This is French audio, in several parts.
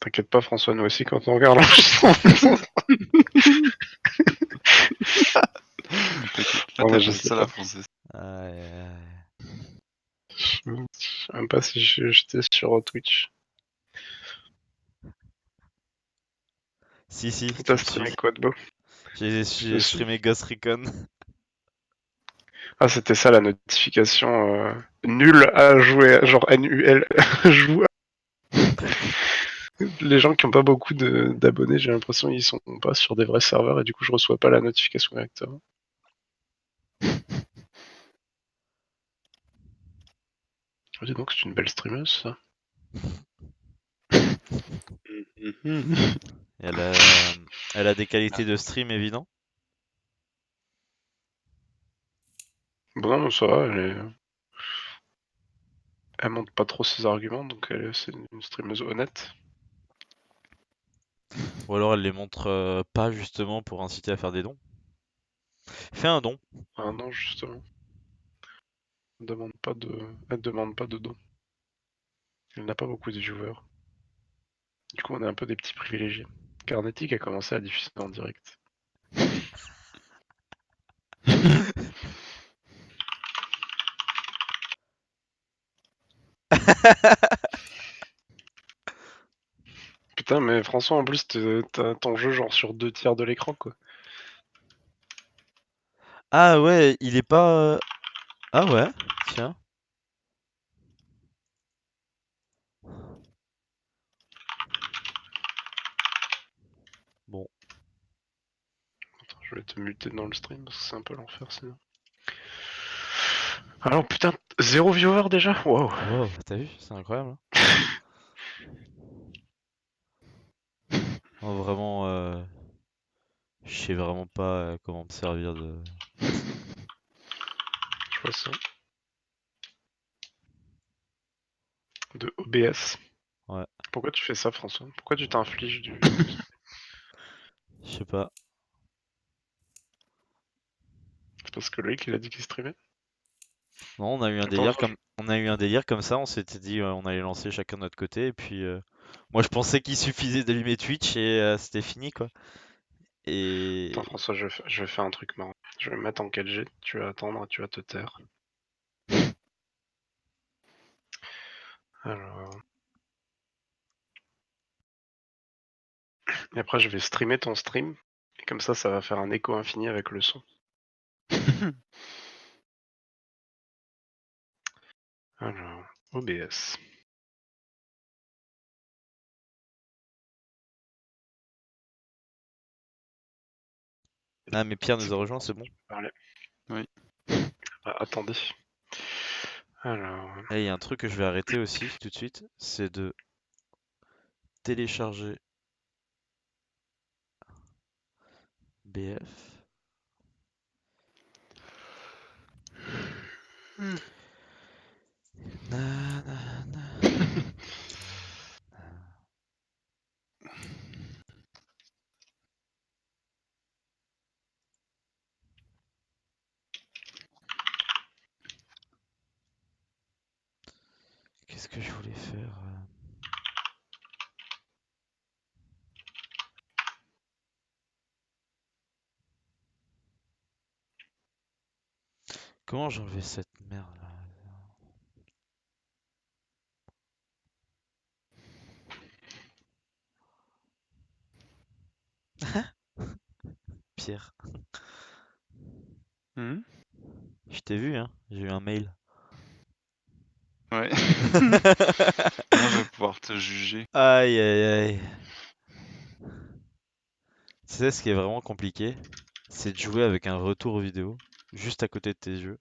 T'inquiète pas, François, nous aussi, quand on regarde l'enregistrement. T'inquiète, là Ouais, t'es je le sais seul pas. à penser. Je sais même pas si j'étais sur Twitch. Si, tu T'as me suis. streamé quoi de beau? J'ai streamé Ghost Recon. Ah, c'était ça la notification nulle à jouer, genre NUL, joue. Les gens qui ont pas beaucoup d'abonnés, j'ai l'impression qu'ils sont pas sur des vrais serveurs et du coup je reçois pas la notification directement. Oh, dis donc, c'est une belle streameuse ça. Elle a des qualités de stream évidentes. Bon, non, ça va, elle montre pas trop ses arguments, donc c'est une streameuse honnête. Ou alors elle les montre pas justement pour inciter à faire des dons. Fais un don. Ah non, justement. Elle demande pas de dons. Elle n'a pas beaucoup de viewers. Du coup, on est un peu des petits privilégiés. Carnetic a commencé à diffuser en direct. Putain, mais François, en plus, t'as ton jeu genre sur 2 tiers de l'écran, quoi. Ah ouais, il est pas. Ah ouais, tiens. Bon. Attends, je vais te muter dans le stream parce que c'est un peu l'enfer sinon. Alors putain, 0 viewer déjà. Wow. Wow, t'as vu? C'est incroyable. Oh, vraiment, je sais vraiment pas comment me servir de. Je vois ça. De OBS. Ouais, Pourquoi tu fais ça, François? Pourquoi tu t'infliges du... je sais pas. C'est parce que Loïc il a dit qu'il streamait? Non, on a eu un Attends, délire comme, on a eu un délire comme ça. On s'était dit, on allait lancer chacun de notre côté. Et puis, moi, je pensais qu'il suffisait d'allumer Twitch et c'était fini, quoi. Et Attends François, je vais faire un truc marrant. Je vais me mettre en 4G, tu vas attendre, tu vas te taire. Alors... Et après je vais streamer ton stream. Et comme ça va faire un écho infini avec le son. Alors, OBS. ah, mais Pierre nous C'est a bon, rejoint, c'est François, bon. tu peux parler. Oui. Ah, attendez. Alors... Et il y a un truc que je vais arrêter aussi tout de suite, c'est de télécharger BF. Na, na, na. Qu'est-ce que je voulais faire? Comment j'enlevais cette merde là? Pierre, Hmm. je t'ai vu, hein, j'ai eu un mail. Ouais. Maintenant je vais pouvoir te juger. Aïe aïe aïe. Tu sais ce qui est vraiment compliqué? C'est de jouer avec un retour vidéo juste à côté de tes yeux.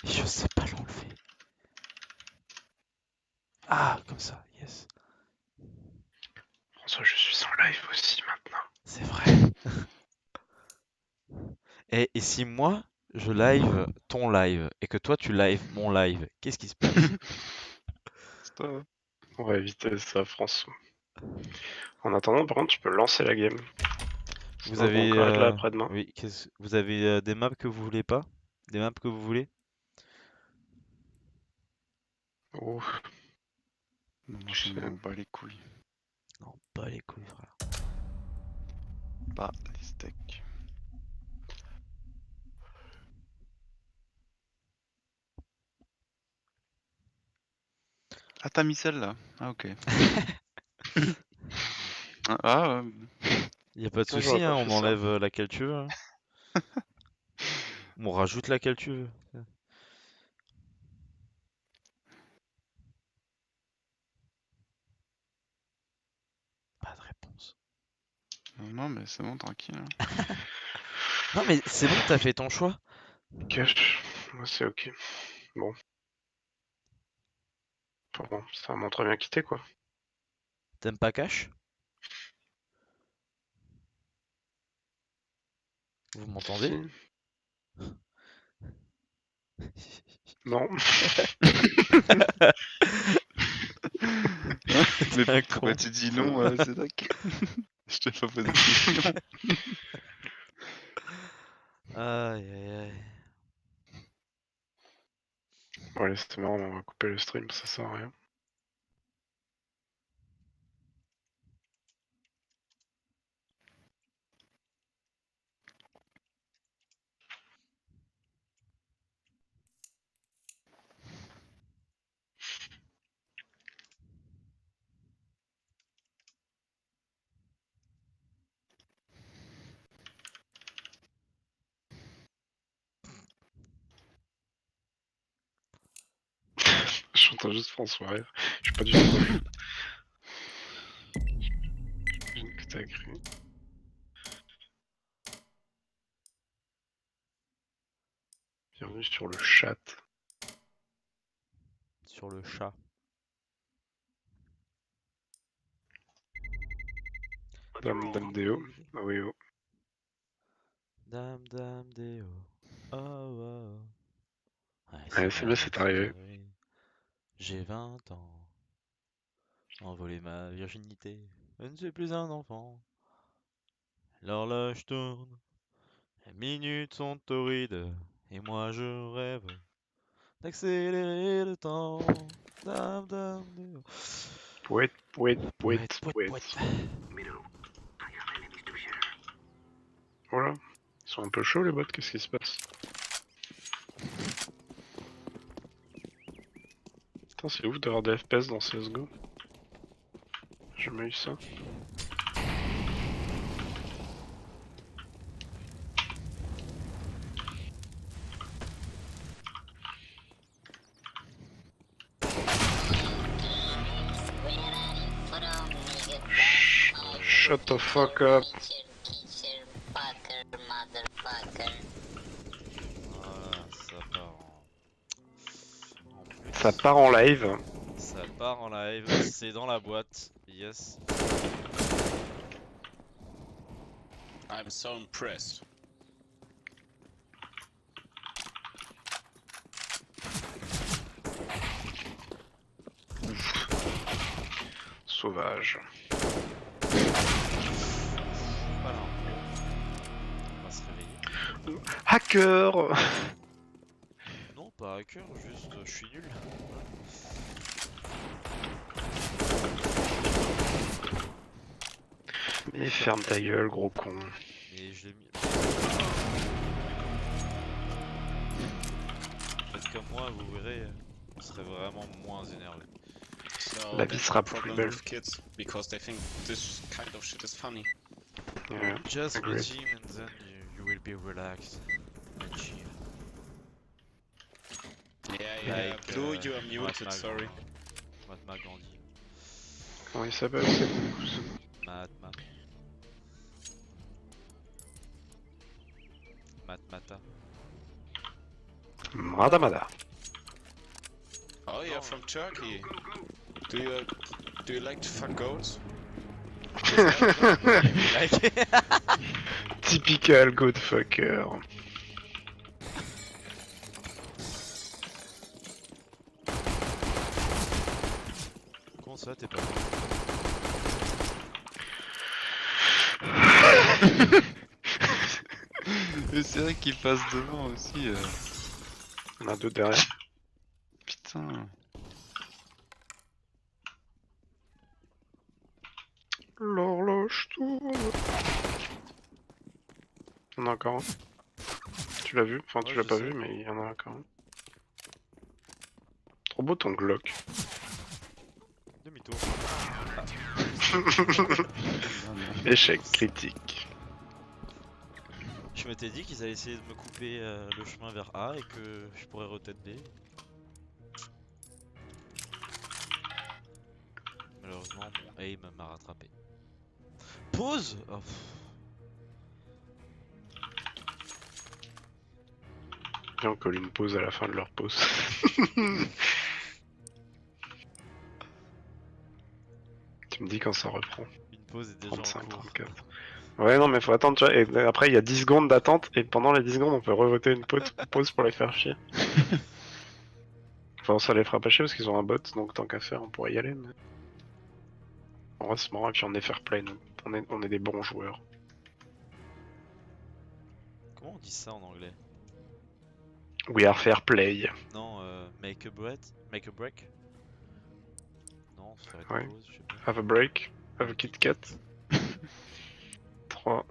Et je sais pas l'enlever. Ah, comme ça, yes. François, je suis en live aussi maintenant. C'est vrai. Et si moi, je live ton live et que toi tu live mon live, qu'est-ce qui se passe? Ça va. On va éviter ça, François. En attendant, par contre, tu peux lancer la game. Vous Sinon, on va avez, encore être là après-demain. oui, vous avez des maps que vous voulez pas? Des maps que vous voulez? Oh. Non, moi Je je sais. m'en bats les couilles. Non, pas les couilles, frère. Pas les steaks. Ah, t'as mis celle-là. Ah, ok. Ah, ouais. Y a pas de Non, j'aurais souci, pas hein, on fait ça. enlève laquelle tu veux. Hein. On rajoute laquelle tu veux. Pas de réponse. Non, mais c'est bon, tranquille. Hein. Non, mais c'est bon, t'as fait ton choix. Cash. Moi, c'est ok. Bon. Enfin bon, ça m'a très bien quitté, quoi. T'aimes pas Cash? Vous m'entendez? Si. Non. Mais Un pourquoi con. tu dis non, Zedek? Je t'ai pas posé de question. Aïe aïe aïe. Bon, allez, c'était marrant, on va couper le stream, ça sert à rien. J'entends juste François rire. Je suis pas du tout dans le... J'imagine que t'as écrit. Bienvenue sur le chat. Sur le chat. Madame Damdeo. Ah oui, oh. Dame dame déo. Oh oh. Ouais, Allez, c'est bien, c'est arrivé. J'ai 20 ans. Envolé ma virginité. Je ne suis plus un enfant. L'horloge tourne. Les minutes sont torrides. Et moi je rêve d'accélérer le temps. Dame dame déo. Pouette, pouette, Poète, pouette, poète, pouette. poète. Voilà. Ils sont un peu chauds les bots, qu'est-ce qui se passe? Putain, c'est ouf d'avoir des FPS dans CSGO. J'ai jamais eu ça. Shut the fuck up. Voilà, plus. Ça part en live. Ça part en live, c'est dans la boîte, yes. I'm so impressed. Sauvage. Voilà. On va se réveiller. Hacker. Non, pas hacker, juste je suis nul. Mais ferme ta gueule, gros con. Mais je l'ai mis. Faites comme moi, vous verrez, vous serez vraiment moins énervé. So La vie that's sera the plus problem belle. with kids because they think this kind of shit is funny. Yeah, Just agreed. redeem and then you will be relaxed and chill. Yeah, Like, Blue, you are muted, Mahatma sorry. Mahatma Gandhi. Comment il s'appelle cette bouse? Mahatma. Matmata. Madamada. Oh, you're from Turkey. Do you like to fuck goats? Like. Typical godfucker. Comment ça, t'es pas Mais c'est vrai qu'il passe devant aussi. On a deux derrière. Putain. L'horloge tourne. Il y en a encore un. Tu l'as vu? Enfin, tu Ouais, l'as je pas sais. vu, mais il y en a encore un. Trop beau ton Glock. Demi-tour. Échec critique. Je m'étais dit qu'ils allaient essayer de me couper le chemin vers A et que je pourrais retête B. Malheureusement, mon aim m'a rattrapé. Pause. Oh, pff. Viens, on colle une pause à la fin de leur pause. Tu me dis quand ça reprend. Une pause est déjà en 35, cours. 34. Ouais, non, mais faut attendre, tu vois. Et après, il y a 10 secondes d'attente, et pendant les 10 secondes, on peut revoter une pause pour les faire chier. Enfin, ça les fera pas chier parce qu'ils ont un bot, donc tant qu'à faire, on pourrait y aller. Mais... En vrai, c'est marrant, et puis on est fair play, nous. On est des bons joueurs. Comment on dit ça en anglais? We are fair play. Non, make a break? Make a break? Non, faire une Ouais. pause, je sais pas. Have a break. Have a Kit Kat. 3,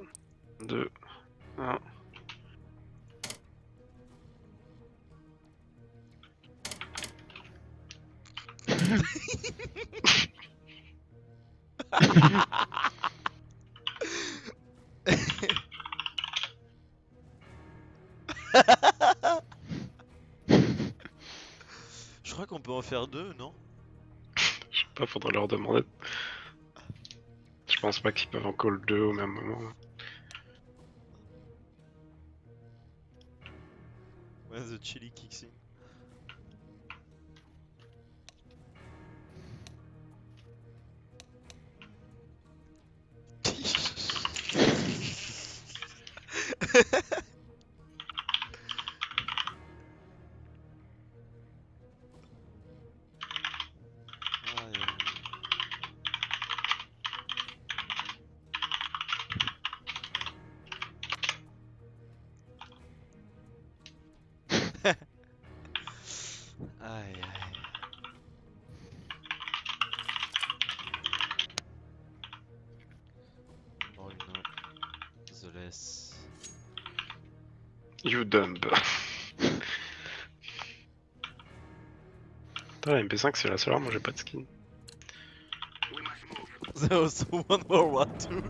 2, 1. Je crois qu'on peut en faire deux, non? Je sais pas, faudrait leur demander. Je pense pas qu'ils peuvent en call 2 au même moment. When the chili kicks in. Aïe. Aïe aïe. Bruno, The Less. You dumb. Putain, la MP5 c'est la seule arme, moi j'ai pas de skin. There was one more one too.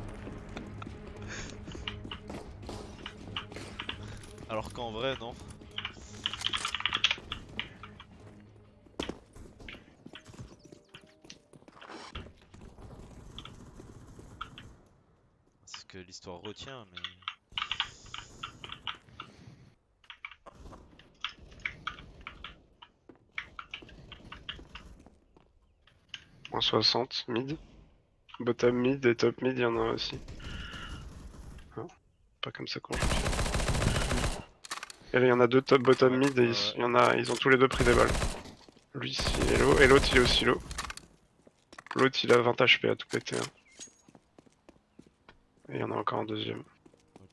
Alors qu'en vrai, non. C'est ce que l'histoire retient, mais... En 60, mid. Bottom mid et top mid, il y en a aussi. Hein, pas comme ça qu'on joue. Et là, il y en a deux top bottom Ouais, mid et ouais, ils ont tous les deux pris des balles. Lui il est low et l'autre il est aussi low. L'autre il a 20 HP à tout péter. Hein. Et il y en a encore un deuxième. De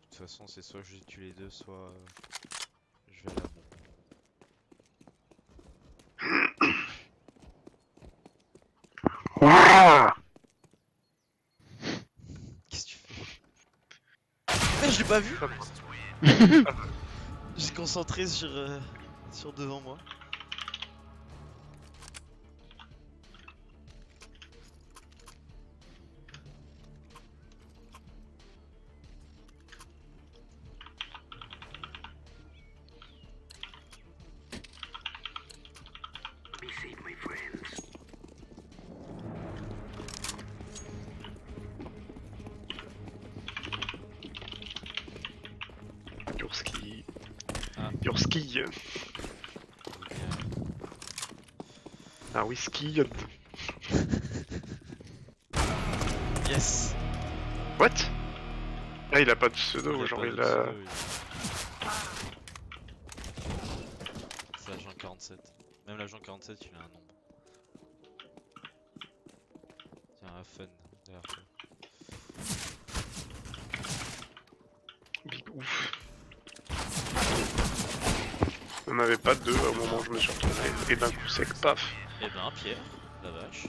toute façon, c'est soit je tue les deux, soit je vais à la bombe. Ouah, Qu'est-ce que tu fais? Mais je l'ai pas vu! J'ai concentré sur devant moi. Yourski. Ah. Yourski. Un whisky. Yes! What? Ah, il a pas de pseudo, Il a genre pas de il a. pseudo, C'est l'agent 47. Même l'agent 47, il a un nombre. Tiens, un fun derrière toi. Big ouf. On n'avait pas deux au moment où je me suis retourné. Et d'un coup sec, paf. Eh ben, Pierre, la vache.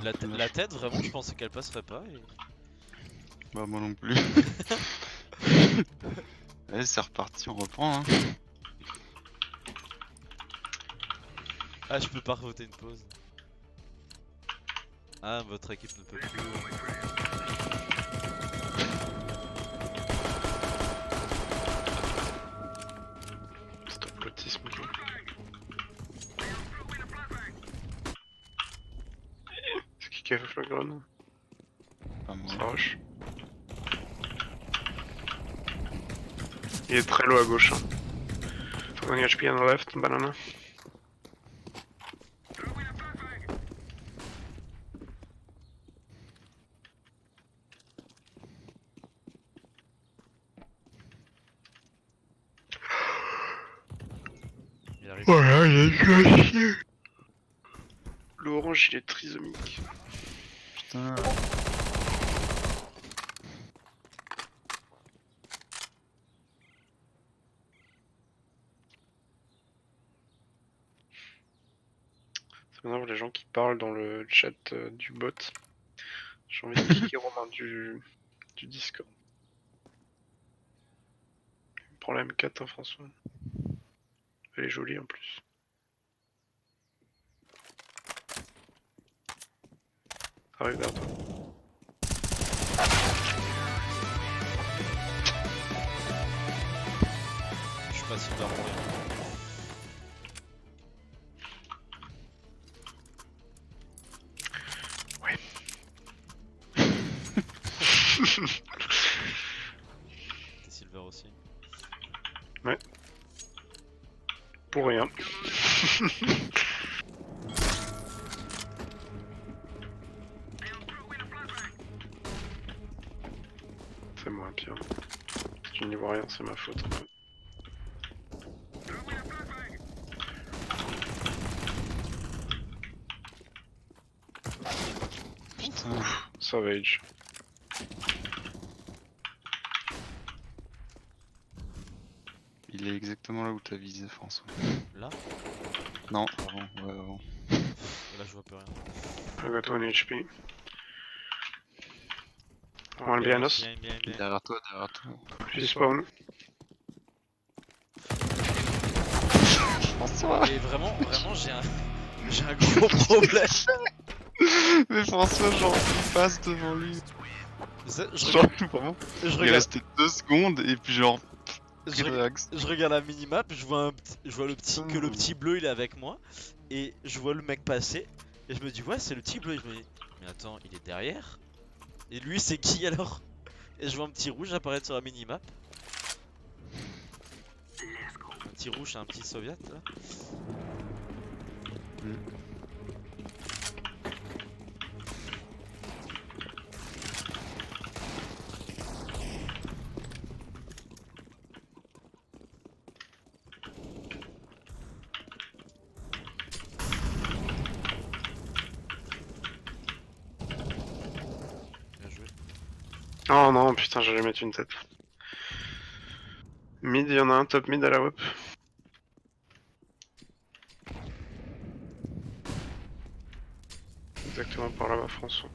La tête, vraiment, je pensais qu'elle passerait pas. Et... Bah moi non plus. Allez, c'est reparti, on reprend hein. Ah, je peux pas revoter une pause. Ah, votre équipe ne peut plus. Stop l'autisme. C'est qui a fait la grenade? Pas moi. Ça rush. Il est très low à gauche. Hein. Faut HP on the left, banana. Il arrive. Voilà, il est déjà chier. L'orange, il est trisomique. Putain. C'est maintenant les gens qui parlent dans le chat du bot. J'ai envie de cliquer Romain du Discord. Il prend la M4 hein, François. Elle est jolie en plus. Arrive vers toi. Je suis pas sûr de mourir. T'es silver aussi. Pour rien. C'est moi pire. Si tu n'y vois rien, c'est ma faute. Putain. Savage. Il est exactement là où t'as visé François. Là? Non, avant, ouais avant. Là, je vois plus rien. I got 1 HP. One behind us. Bien. Derrière toi, derrière toi. He spawn. François. Et vraiment, j'ai un gros problème. Mais François, genre, il passe devant lui. Je Genre, regarde, vraiment. je Il est regarde, resté 2 secondes et puis genre, je, reg- relax. je regarde la minimap, je vois que le petit bleu il est avec moi et je vois le mec passer et je me dis ouais c'est le petit bleu et je me dis mais attends il est derrière et lui c'est qui alors? Et je vois un petit rouge apparaître sur la minimap. Un petit rouge, un petit soviet là. Bien joué. Oh non, putain, j'allais mettre une tête. Mid, il y en a un top mid à la WOP. Exactement par là-bas, François.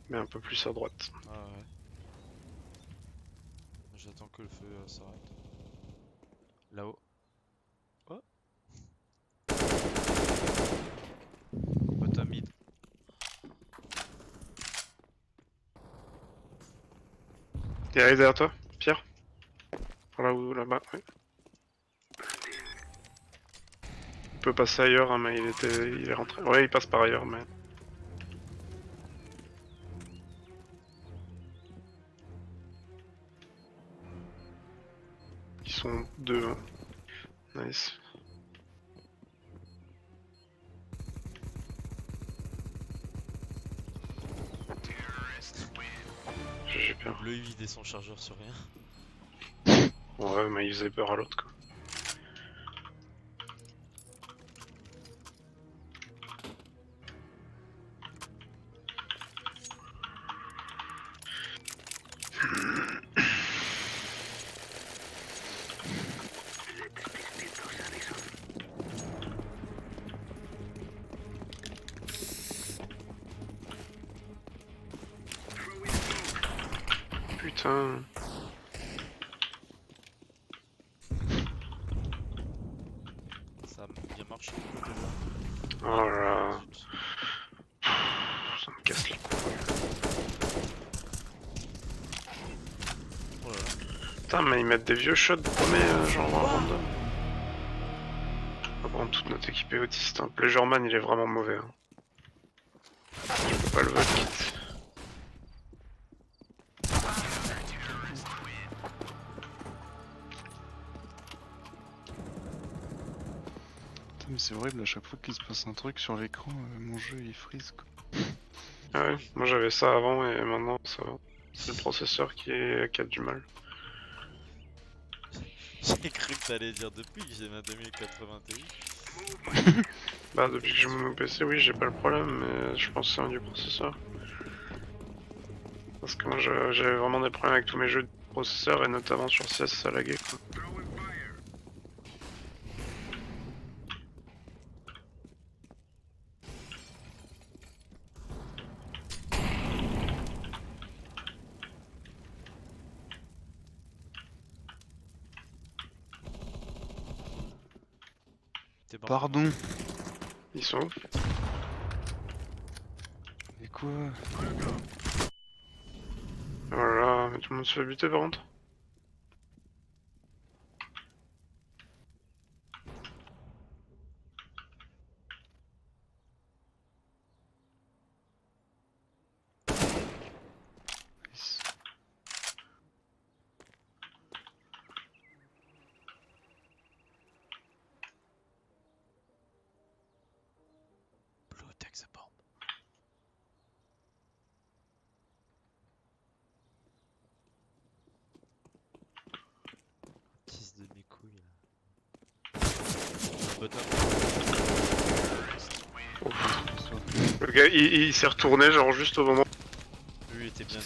Mais un peu plus à droite. Ah ouais. J'attends que le feu s'arrête. Là-haut. Oh. Bottom mid. Il arrive derrière toi, Pierre. Par là ou là-bas, ouais. Il peut passer ailleurs, hein, mais il est rentré. Ouais, il passe par ailleurs, mais. Ils sont deux. Hein. Nice. J'ai peur. Le bleu il vidait son chargeur sur rien. Ouais, mais il faisait peur à l'autre, quoi. Putain. Ça a bien marché du côté là. Oh là là. Zut. Ça me casse les couilles. Oh là là. Putain, mais ils mettent des vieux shots paumés, genre random. On va prendre toute notre équipe est autiste. Hein. Pleasureman, il est vraiment mauvais. Hein. Je peux pas le vote kit. Putain, mais c'est horrible, à chaque fois qu'il se passe un truc sur l'écran, mon jeu il freeze quoi. Ah ouais, moi j'avais ça avant et maintenant ça va. C'est le processeur qui a du mal. J'ai cru que t'allais dire depuis que j'ai ma 2080 Ti. Bah depuis que j'ai mon PC, oui j'ai pas le problème, mais je pense que c'est un du processeur. Parce que moi j'avais vraiment des problèmes avec tous mes jeux de processeur et notamment sur CS ça laguait quoi. T'es mort. Pardon. Ils sont où? Mais quoi? Voilà, mais tout le monde se fait buter par contre. Nice. Blue take the bomb. Kiss de mes couilles là. Un bottom. Le gars il s'est retourné genre juste au moment. Lui était bien nul.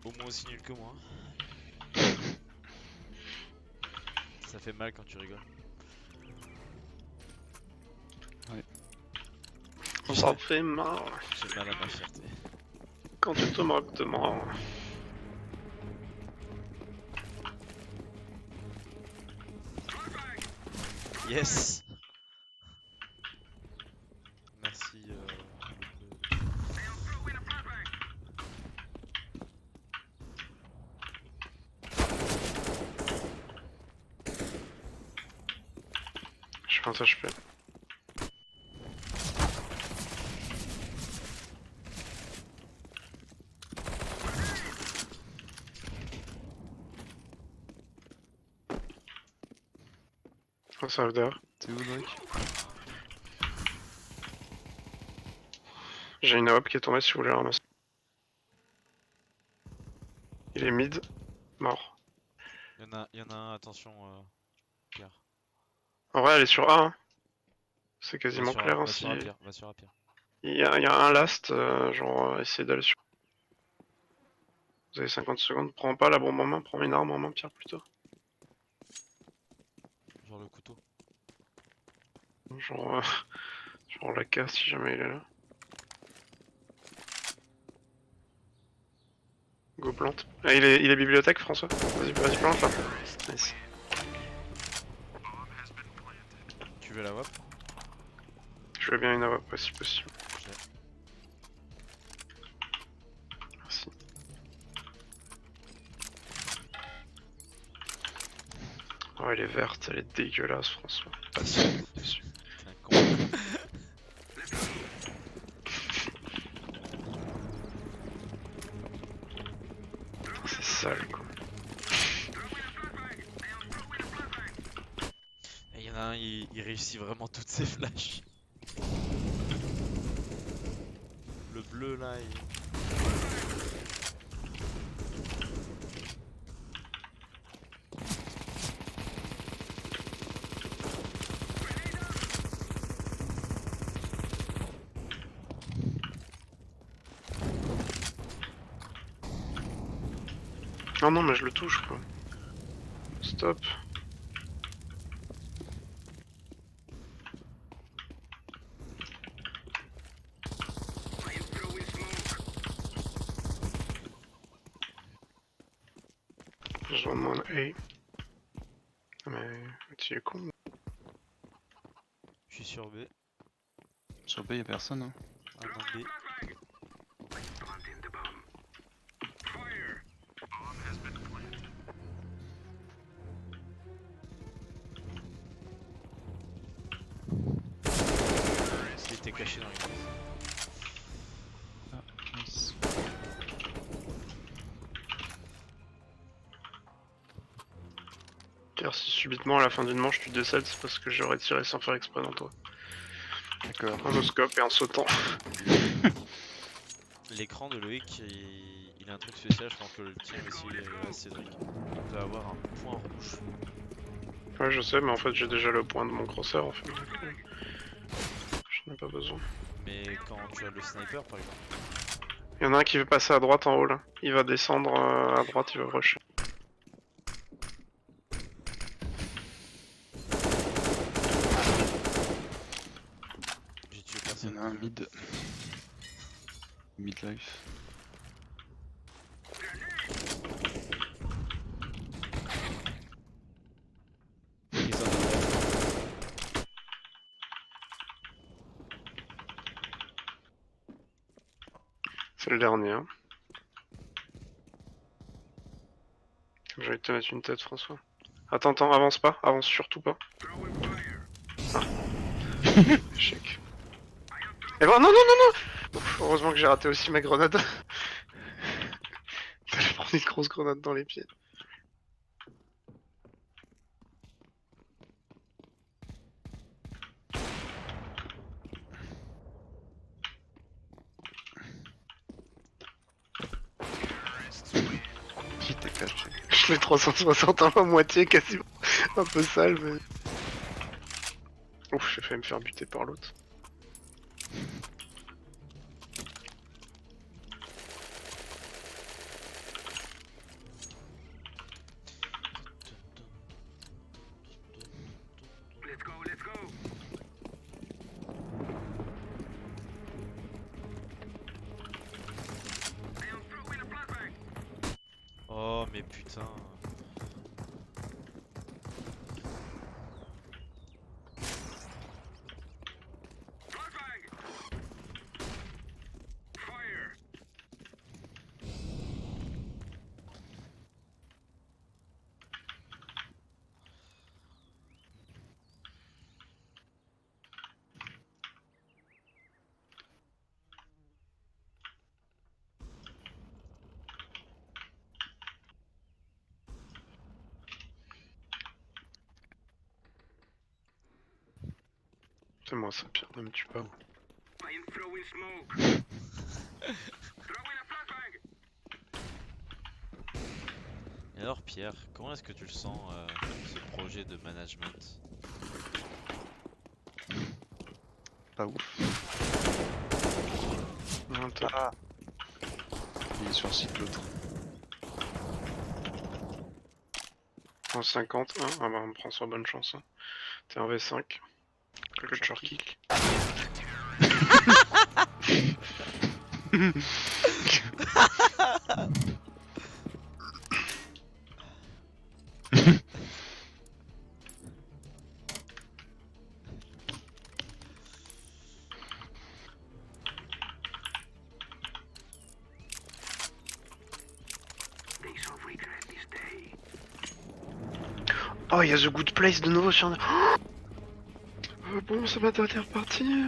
Au moins aussi nul que moi. Ça fait mal quand tu rigoles. On s'en fait marre J'ai mal à ma fierté. quand tu te moques de moi. Yes. Merci. Je fais un HP. Oh, ça arrive derrière. T'es où Drake? J'ai une AWP qui est tombée si vous voulez la ramasser. Il est mid, mort. Y en a un, attention, Pierre. En vrai, elle est sur A. Hein. C'est Va quasiment sur, clair. Hein, va si... sur A, Pierre. Va sur A, Pierre. il y a un last, genre essayez d'aller sur. Vous avez 50 secondes. Prends pas la bombe en main, prends une arme en main, Pierre, plutôt. Genre le couteau. Genre, genre la casse si jamais il est là. Go plante. Ah, il est bibliothèque, François. Vas-y plante là. Nice. Tu veux la WAP? Je veux bien une AWP si possible. J'ai. Merci. Oh, elle est verte, elle est dégueulasse, François. Pas de son dessus. T'es un con. C'est sale quoi. Et y en a un, il réussit vraiment toutes ses flashs. Le bleu là, il... Oh non, mais je le touche quoi. Stop. Je demande A. Mais tu es con. Je suis sur B. Sur B, y'a personne. Hein. Un en B. Il était caché dans les cases. Nice. Car si subitement à la fin d'une manche tu décèdes, c'est parce que j'aurais tiré sans faire exprès dans toi. D'accord. Un no-scope et en sautant. L'écran de Loïc, il a un truc spécial, je pense que le tien aussi, Cédric. Il peut avoir un point rouge. Ouais, je sais, mais en fait j'ai déjà le point de mon crosshair en fait. Donc, je n'ai pas besoin. Mais quand tu as le sniper par exemple. Il y en a un qui veut passer à droite en haut là. Il va descendre à droite, il va rusher. J'ai tué Il y personne. en a un mid. Midlife. Ils sont dans C'est le dernier. Hein. J'ai envie de te mettre une tête, François. Attends, avance pas, avance surtout pas. Ah. Échec. Et bon, non Ouf, heureusement que j'ai raté aussi ma grenade. J'ai pris une grosse grenade dans les pieds. Qui t'es caché? Je fais 360 à moitié, quasiment. Un peu sale, mais... Ouf, j'ai failli me faire buter par l'autre. Oh mais putain. C'est moi ça, Pierre, ne me tue pas. Et alors Pierre, comment est-ce que tu le sens ce projet de management? Pas ouf. Non, top. Ah. Il est sur le site l'autre. En 50, hein. Ah bah on prend sur bonne chance. Hein. T'es un V5. Culture kick. Oh, il y a The Good Place de nouveau sur... bon, c'est ma dernière partie.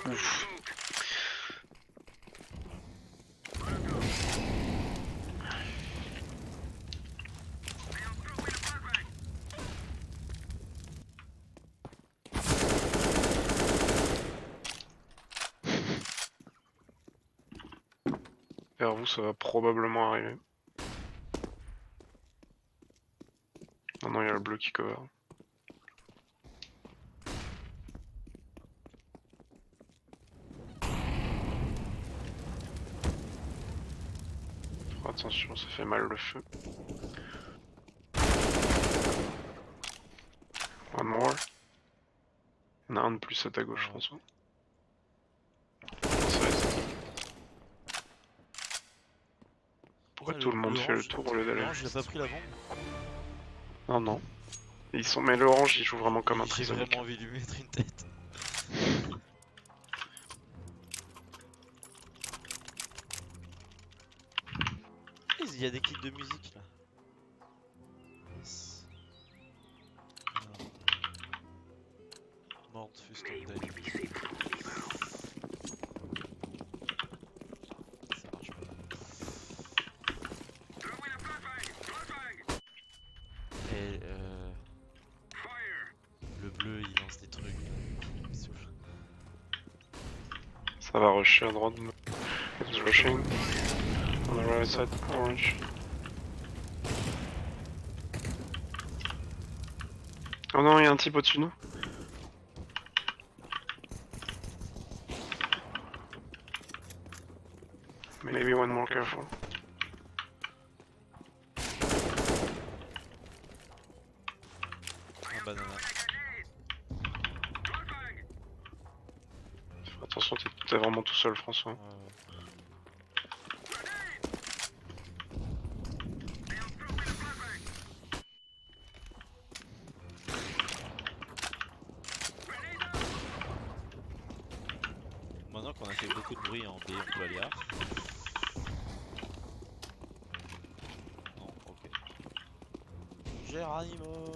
Ouf. Vers vous, ça va probablement arriver. Non, il y a le bleu qui cover. Oh, attention, ça fait mal le feu. One more. Il y en a un de plus à ta gauche, Ouais. François. Ça va, Pourquoi Putain, tout le monde fait le orange- tour au lieu d'aller? L'orange, il a pas pris la bombe. Non, non. Mais l'orange, il joue vraiment comme un J'ai prisonnier. vraiment envie de lui mettre une tête. Il y a des kits de musique là. Yes. Alors. Mord Fustand Day. Ça marche pas. Et le bleu il lance des trucs. Il me saoule. Ça va rusher à droite. It's rushing. On the right side, orange. Oh non, il y a un type au-dessus de nous. Maybe one more careful. Un banana. Attention, t'es vraiment tout seul, François. Maintenant qu'on a fait beaucoup de bruit en B, on peut aller A. Non, ok. Geronimo.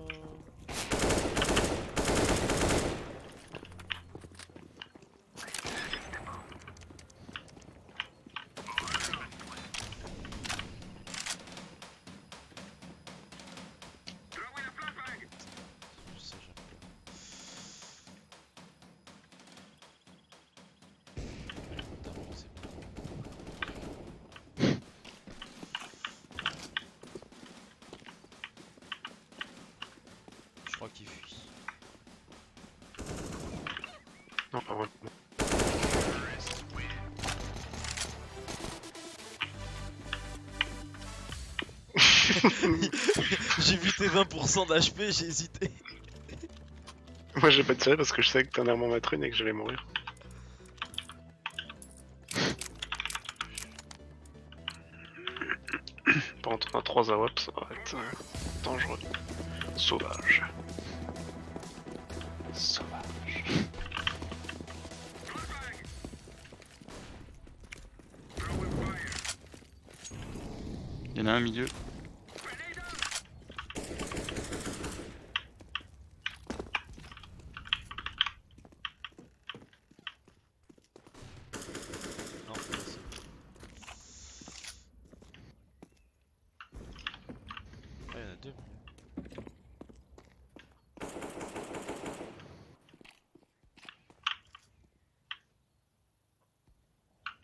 Je sais jamais. Notamment, c'est bien. Je crois qu'il fuit. Non, pas vraiment. J'ai vu tes 20% d'HP, j'ai hésité. Moi j'ai pas tiré parce que je savais que t'en as mon matrune et que j'allais mourir. Par contre on a 3 AWP, ça va être dangereux. Sauvage. Sauvage. Il y en a un au milieu. Non, merci. Ah, il y en a deux.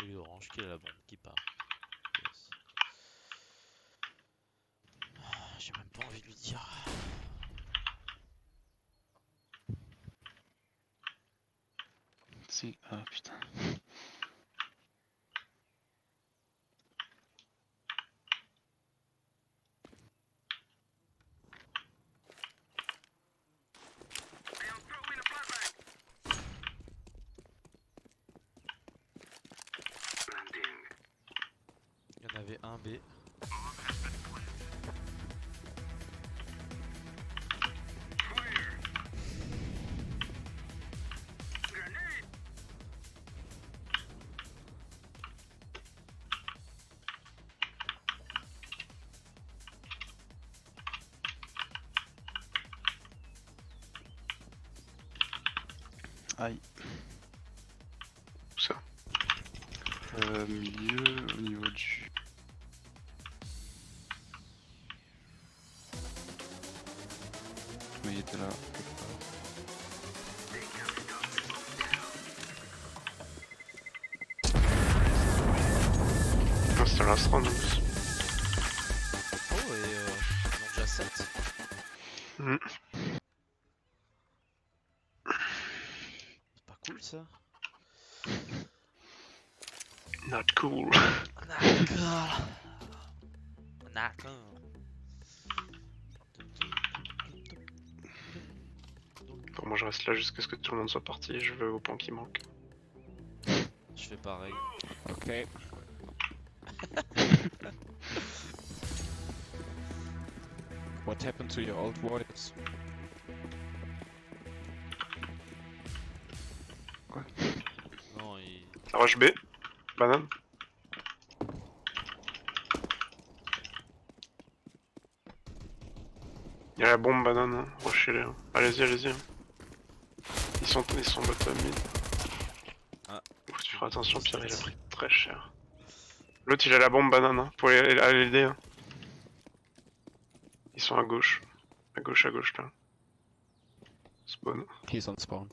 Et l'orange qui a la bombe qui part. Yes. Ah, j'ai même pas envie de lui dire. Si, ah putain. Il y en avait un B. Aïe. Où ça? Milieu, au niveau du... Mais il était là, quelque part. Non, c'était last round en plus. Oh, et ils ont déjà 7. Mm. C'est pas cool ça. Not cool. Bon, moi je reste là jusqu'à ce que tout le monde soit parti, je vais au point qui manque. Je fais pareil. Okay. What happened to your old voice? Non, il... Rush B. Banane. Il y a la bombe banane, hein. Rushez-les. Hein. Allez-y, allez-y. Hein. Ils sont bottom mid. Ah. Faut que tu feras attention, Pierre, il a pris très cher. L'autre, il a la bombe banane, hein. Faut aller l'aider. Hein. Ils sont à gauche. À gauche, là. Spawn. He's on spawn.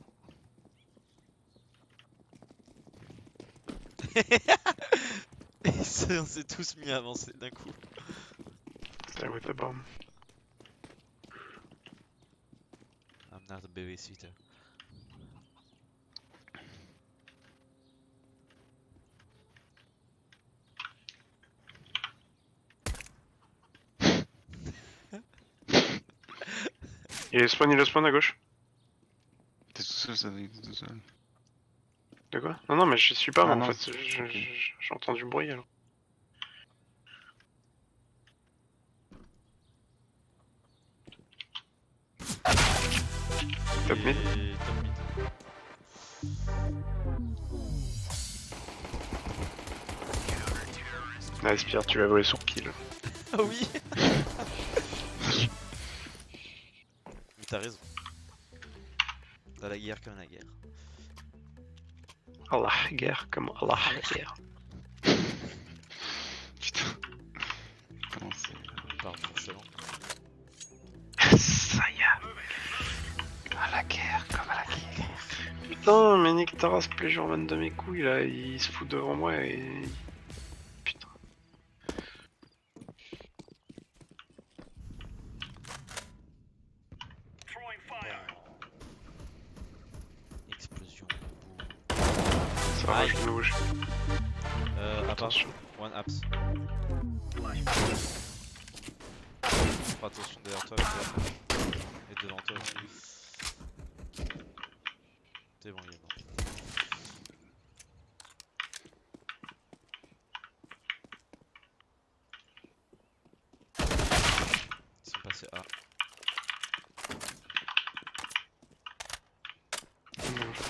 On s'est tous mis à avancer d'un coup. Stay with the bomb. I'm not a babysitter. Il est spawn à gauche. T'es tout seul, ça va, t'es tout seul. De quoi? Non, mais je suis pas, moi, Ah en non, fait. ok. J'ai entendu du bruit, alors. Top mid. Et top mid. Nice, Pierre, tu vas voler sur kill. Ah oui. Mais t'as raison. Dans la guerre comme la guerre. Allah, guerre, comme Allah, guerre. Putain. Comment c'est... Par forcément. Ça y est. À la guerre, comme à la guerre. Putain, mais Nick Taras, Pleasureman de mes couilles, là, il se fout devant moi et... Putain. Explosion. Ça va, Aïe. je me bouge. À part, Attention. one apps. Fais attention derrière toi et devant toi aussi. C'est bon, il est mort. Ils sont passés A. Non, je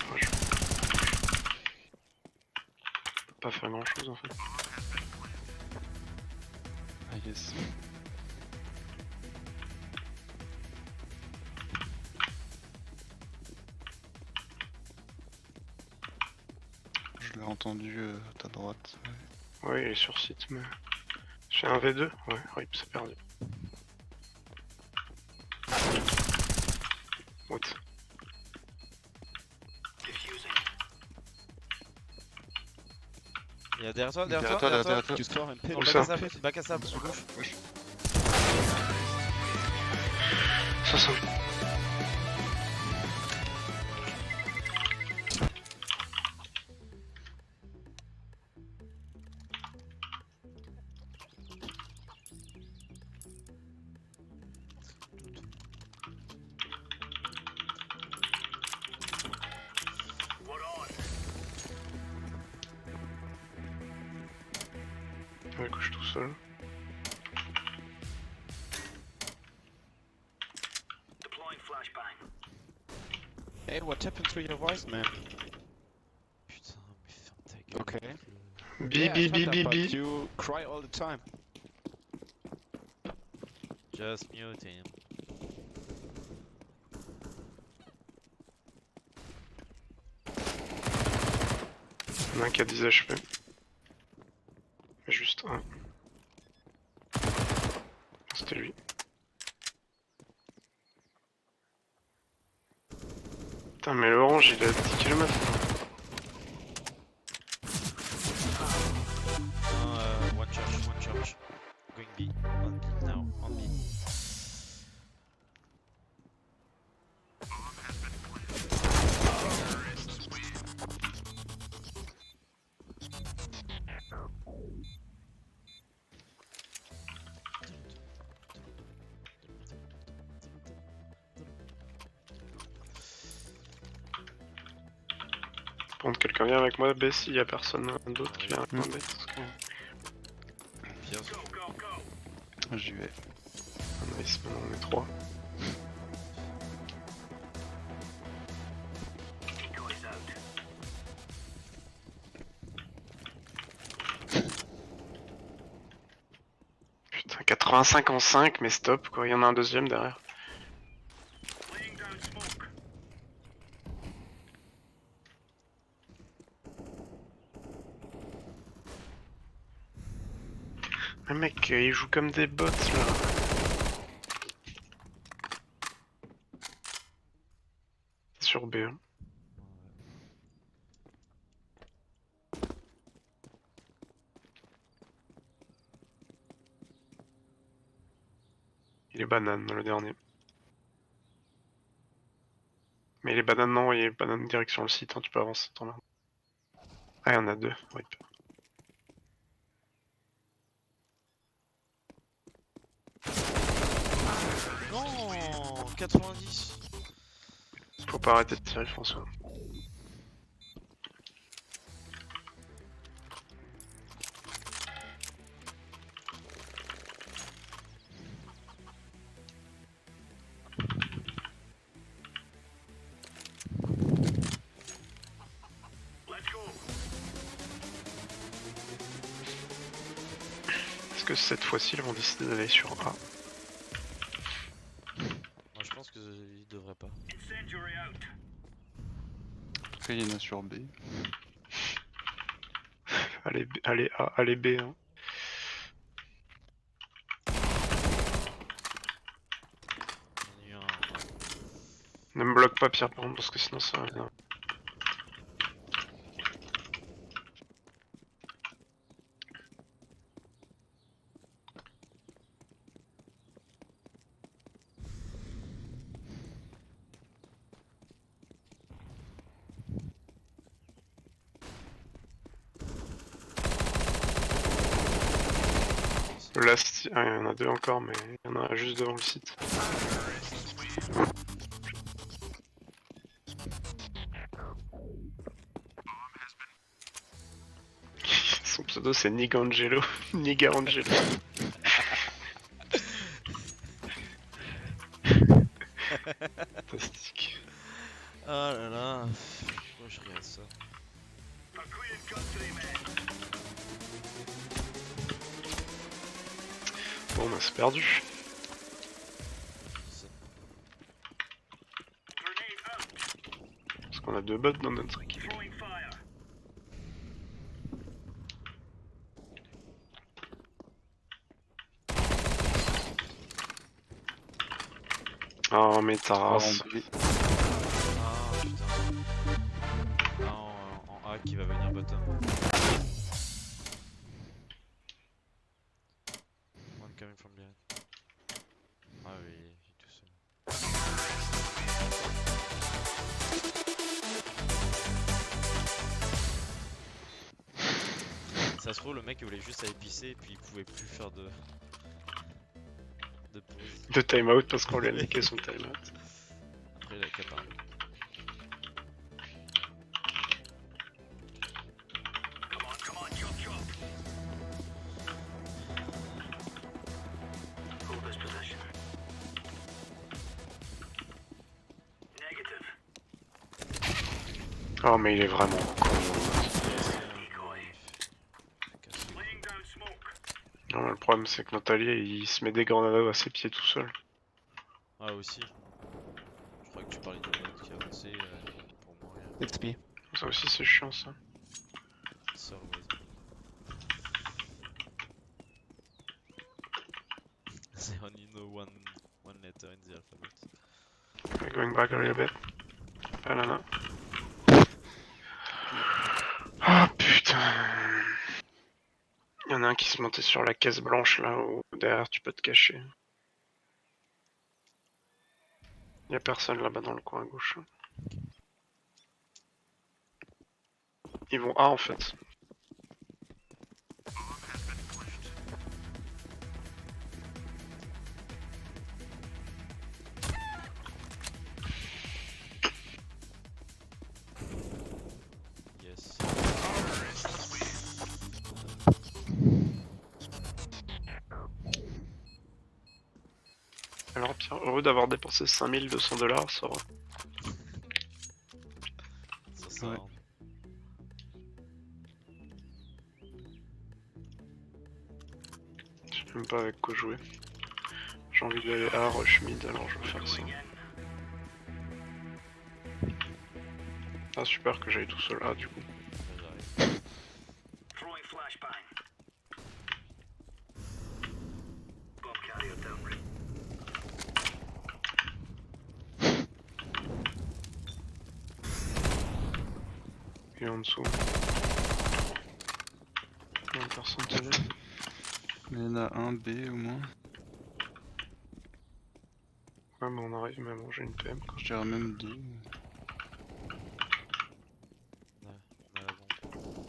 peux pas faire grand chose en fait. Ah yes. Je l'ai entendu à ta droite. Ouais. Ouais, il est sur site, mais... J'ai un V2? Ouais, rip, c'est perdu. What? Il y a derrière toi, Derrière toi. You saw him pin. Où ça? Bac à sable, à gauche. 60. Ouais, couche tout seul. Hey, what happened to your voice, man? Putain, mais ferme ta gueule. Okay. Bi bi bi bi bi. You cry all the time. Just mute him. Il y en a un qui a 10 HP. Juste un. C'était lui. Putain, mais l'orange il a 10 km. One church. Going B. On B now, on B. Par contre, quelqu'un vient avec moi, B, s'il y a personne d'autre qui vient avec moi, B. Parce que... Pierre, J'y vais. Nice, maintenant on est 3. Putain, 85 en 5, mais stop quoi, il y en a un deuxième derrière. Mais mec, ils jouent comme des bots là. Sur B. Hein. Il est banane le dernier. Mais il est banane non, il est banane direction le site, hein, tu peux avancer, t'emmerdes. Ah, il y en a deux, oui. Non, 90. Faut pas arrêter de tirer François. Est-ce que cette fois-ci ils vont décider d'aller sur A? Moi je pense qu'ils devraient pas. Après, il y en a sur B. Allez, allez A, allez B. Hein. Il y en a eu un. Ne me bloque pas Pierre par contre parce que sinon ça va bien. Last, ah, il y en a deux encore, mais il y en a juste devant le site. Son pseudo c'est Nigangelo. Nigangelo. Fantastique. Ah là là, pourquoi je regarde ça? Bon bah c'est perdu. Parce qu'on a deux bots dans notre équipe. Oh mais ta race. En B. Ah putain. Ah, en A qui va venir bottom. One coming from behind. Ah oui, il est tout seul. Ça se trouve, le mec il voulait juste aller pisser et puis il pouvait plus faire de pause. De timeout parce qu'on lui a niqué son timeout. Après il a qu'à parler. Oh mais il est vraiment con. Non, le problème c'est que notre allié il se met des grenades à ses pieds tout seul. Ah aussi. Je crois que tu parlais de l'autre qui avançait pour mourir. Let's B. Ça aussi c'est chiant ça. It's always. They only know one letter in the alphabet. We're going back a little bit. Ah là là. Ah putain. Il y en a un qui se montait sur la caisse blanche là où derrière tu peux te cacher. Il y a personne là-bas dans le coin à gauche. Ils vont A en fait. Yes. Alors Pierre, heureux d'avoir dépensé 5200 $, ça va. Ça, Ouais. hein. Je sais même pas avec quoi jouer. J'ai envie d'aller à rush mid, alors je vais faire ça. Ah super que j'aille tout seul là du coup. Là, j'arrive. Et en dessous. Combien de personnes t'as vu? Mais il y en a un B au moins. Ouais mais on arrive même, j'ai une PM quoi. Je dirais même 2. On a la bombe.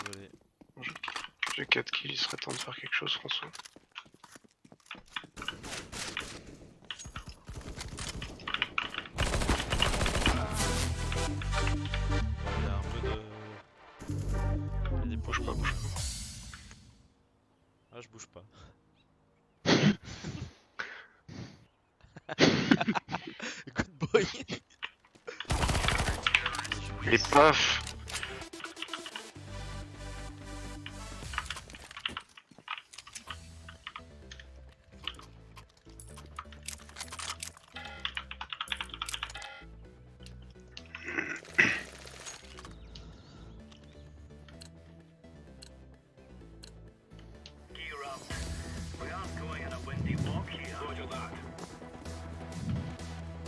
Désolé. J'ai 4 kills, il serait temps de faire quelque chose François. Il y a un peu de... Il y a des Bouge pas, polis. bouge pas. Ah, je bouge pas. Good boy. Les paf.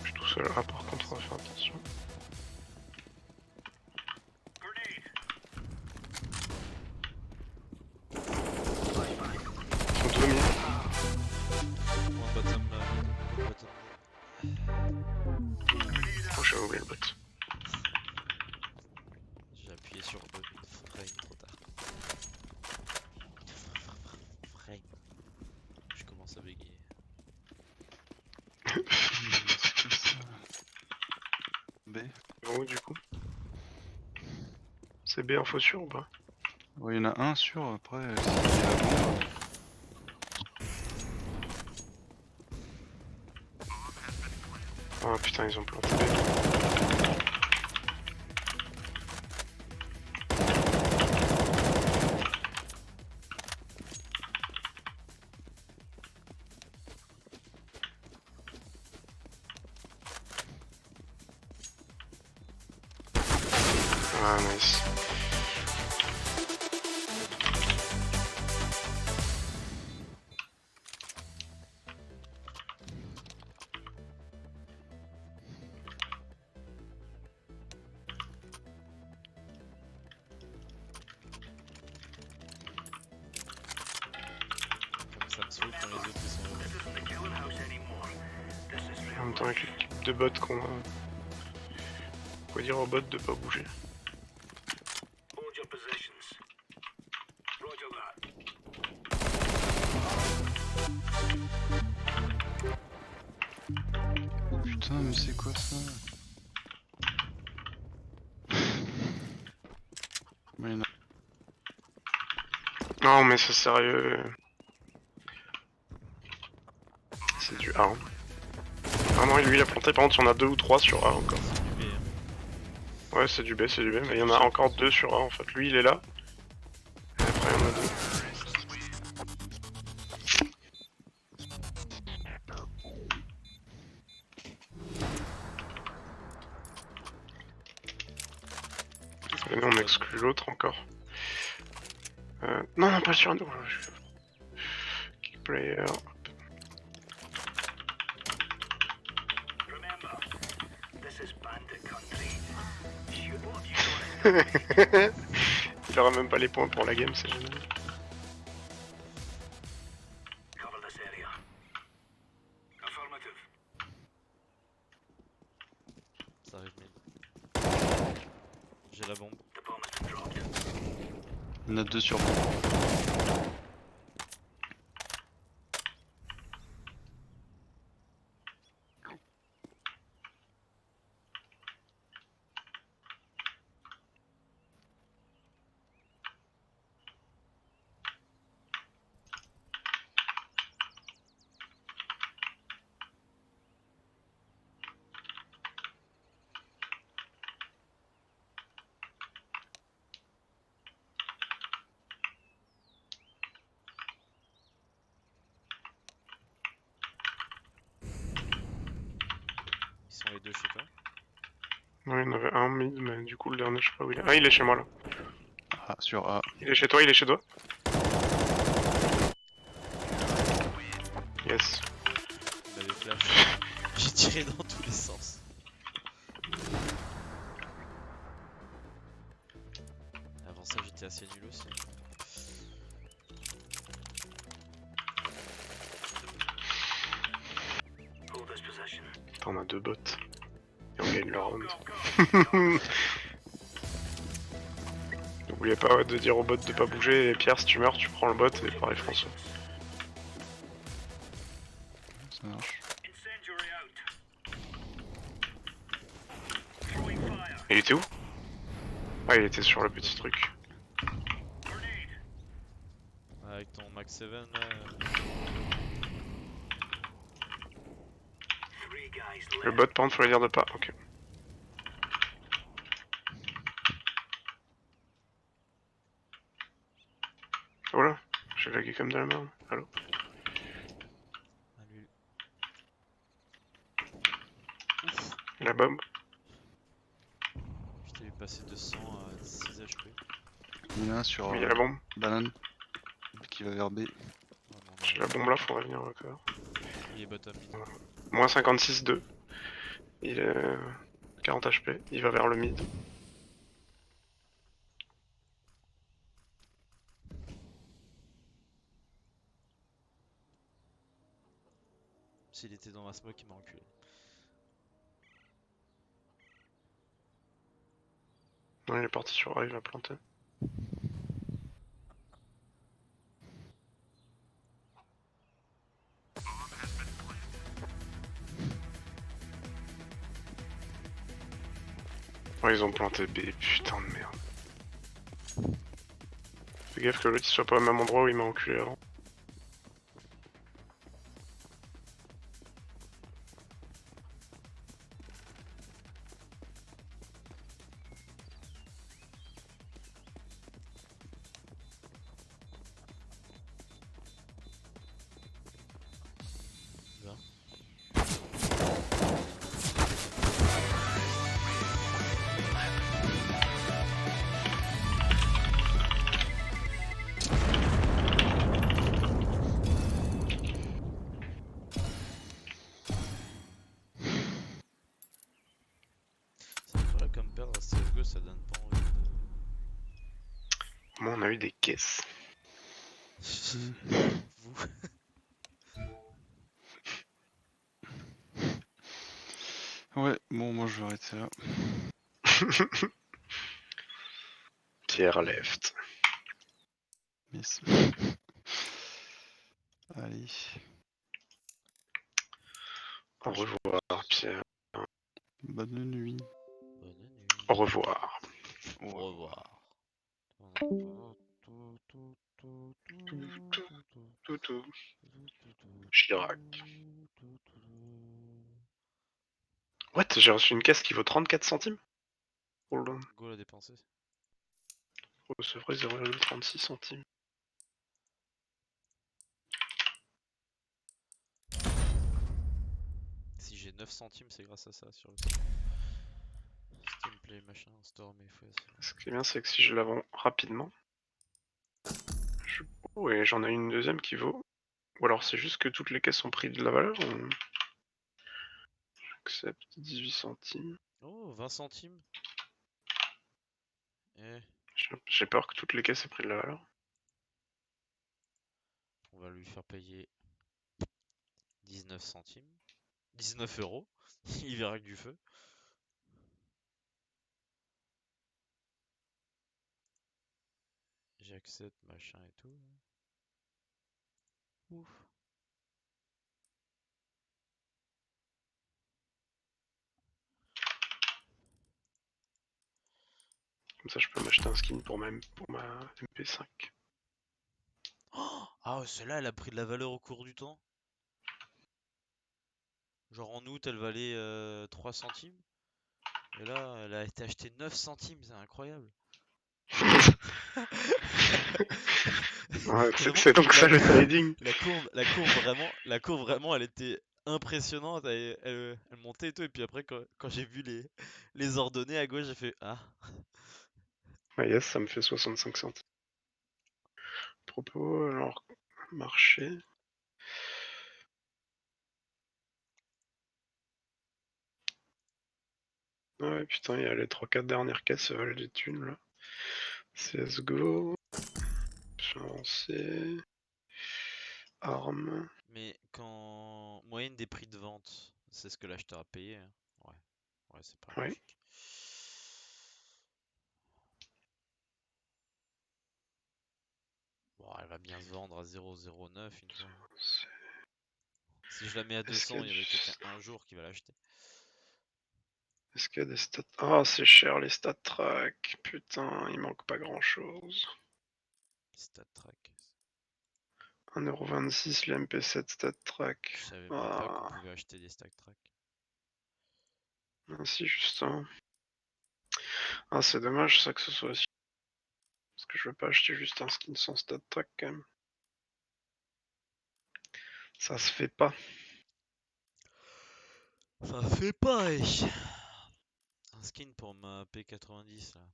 Je suis tout seul là par contre, on va faire attention. Ils sont deux mid. One bottom, bottom. Oh j'ai oublié le bot. J'ai appuyé sur le frame trop tard. Frame. Je commence à bégayer. C'est ça. B. Où du coup? C'est B info sûr ou pas? Ouais, il y en a un sûr, après, s'il y a la bombe. Ah putain ils ont planté B. Ah nice. Comme ça me saoule quand les autres ils sont heureux. En même temps avec l'équipe de bots qu'on a. Faut dire aux bots de pas bouger. Oh putain, mais c'est quoi ça? Mais il y en a... Non mais c'est sérieux. C'est du A. Hein. Ah non lui il a planté, par contre il y en a 2 ou 3 sur A encore. C'est du BM. Ouais c'est du B, mais il y en a encore 2 sur A en fait. Lui il est là. Et après il y en a 2. Et nous on exclut l'autre encore. Non non pas sur nous. Key player. Il aura même pas les points pour la game, c'est génial. Ça arrive mid. J'ai la bombe. Il y en a 2 sur B. de chez toi. Ouais, il y en avait un mid, mais du coup le dernier je sais pas où il est. Ah il est chez moi là. Ah, sur A. Il est chez toi, il est chez toi. Yes. Il avait flash. J'ai tiré dans tous les sens. Avant ça, j'étais assez nul aussi. Putain, on a 2 bots. Et on gagne le round. N'oubliez pas de dire au bot de pas bouger, et Pierre si tu meurs tu prends le bot et pareil François. Ça marche. Et il était où? Ah il était sur le petit truc. Avec ton Max 7 là. Le bot par contre faut lui dire de pas, ok. Oh là, j'ai lagué comme de la merde. Allô? Ah, lui. La bombe? Je t'ai vu passer de 100 à 6 HP. Il y en a un sur Il y a la bombe. banane qui va vers B. Oh, non, J'ai la bombe là, faut revenir encore. il est bottom mid. Moins 56, 2. Il est 40 HP, il va vers le mid. S'il était dans ma smoke, il m'a enculé. Ouais, il est parti sur A, il va planter. Ouais, ils ont planté B, putain de merde. Fais gaffe que l'autre il soit pas au même endroit où il m'a enculé avant. Va. C'est incroyable comme perdre à CSGO, ça donne pas envie Moi on a eu des caisses. de... Vous. Ouais, bon, moi je vais arrêter là. Pierre left. Yes. Allez. Au revoir Pierre. Bonne nuit. Bonne nuit. Au revoir. Au revoir. Toutou. Chirac. What? J'ai reçu une caisse qui vaut 34 centimes? Hold on. Go l'a dépensé. Recevrai 0,36 centimes. Si j'ai 9 centimes, c'est grâce à ça sur le site. Steam Play machin, store mes fouets. Ce qui est bien, c'est que si je la vends rapidement. Oh, et j'en ai une deuxième qui vaut. Ou alors c'est juste que toutes les caisses ont pris de la valeur ou... J'accepte 18 centimes. Oh, 20 centimes. Eh, J'ai peur que toutes les caisses aient pris de la valeur. on va lui faire payer 19 centimes. 19 euros. Il verra que du feu. J'accepte machin et tout. Ouf. Comme ça je peux m'acheter un skin pour ma MP5. Oh ah, celle-là, elle a pris de la valeur au cours du temps. Genre en août, elle valait 3 centimes. Et là, elle a été achetée 9 centimes, c'est incroyable. Ouais, Vraiment, c'est donc ça le trading. la courbe vraiment, elle était impressionnante, elle montait et tout, et puis après quand j'ai vu les ordonnées à gauche, j'ai fait ah. Ah yes, ça me fait 65 centimes. Propos, alors, marché. Ah ouais, putain, il y a les 3-4 dernières caisses, ça valent des thunes là. CSGO. Financé. Armes. Mais quand moyenne des prix de vente, c'est ce que l'acheteur a payé, hein. Ouais, ouais, c'est pas Ouais. logique. Bon, elle va bien se vendre à 0,09 une fois. Si je la mets à Est-ce qu'il y 200, a il y du... avait quelqu'un un jour qui va l'acheter. Est-ce qu'il y a des stats... Ah, c'est cher les stats track. Putain, il manque pas grand chose. Stat track. 1,26€ les MP7 stat track. Je savais même pas qu'on Ah, pouvait acheter des stack track. merci Justin. Ah, c'est dommage ça que ce soit aussi. Parce que je veux pas acheter juste un skin sans stat track quand même. Ça se fait pas. Ça fait pas, wesh. Un skin pour ma P90 là.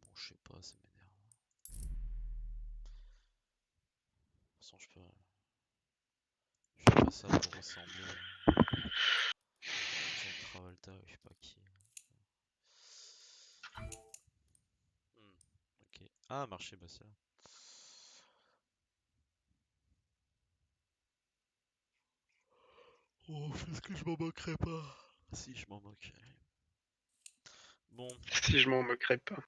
Bon, je sais pas, ça m'énerve. De toute façon, je fais pas ça pour ressembler à John Travolta ou je sais pas qui. Ok. Ah, marché, bah c'est là. Oh, est-ce que je m'en moquerai pas? Si, je m'en moque. Allez. Bon, Si je m'en moquerais pas.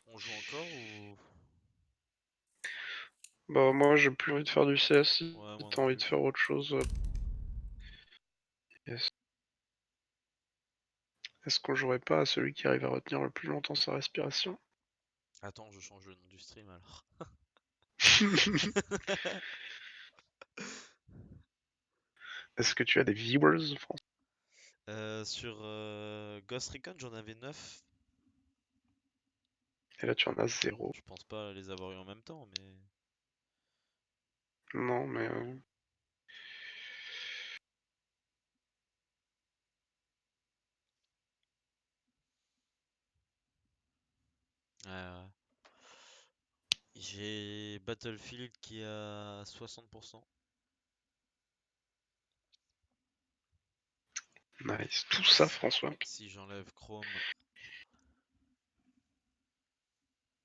on joue encore ou... Bah moi j'ai plus envie de faire du CS si Ouais, moi non t'as envie de plus. faire autre chose. Yes. Est-ce qu'on jouerait pas à celui qui arrive à retenir le plus longtemps sa respiration? Attends, je change le nom du stream alors. Est-ce que tu as des viewers, France? Sur Ghost Recon, j'en avais 9. Et là tu en as 0. Je pense pas les avoir eu en même temps, mais... Non mais... Ouais. J'ai Battlefield qui a 60%. Nice. Tout ça François. Si j'enlève Chrome,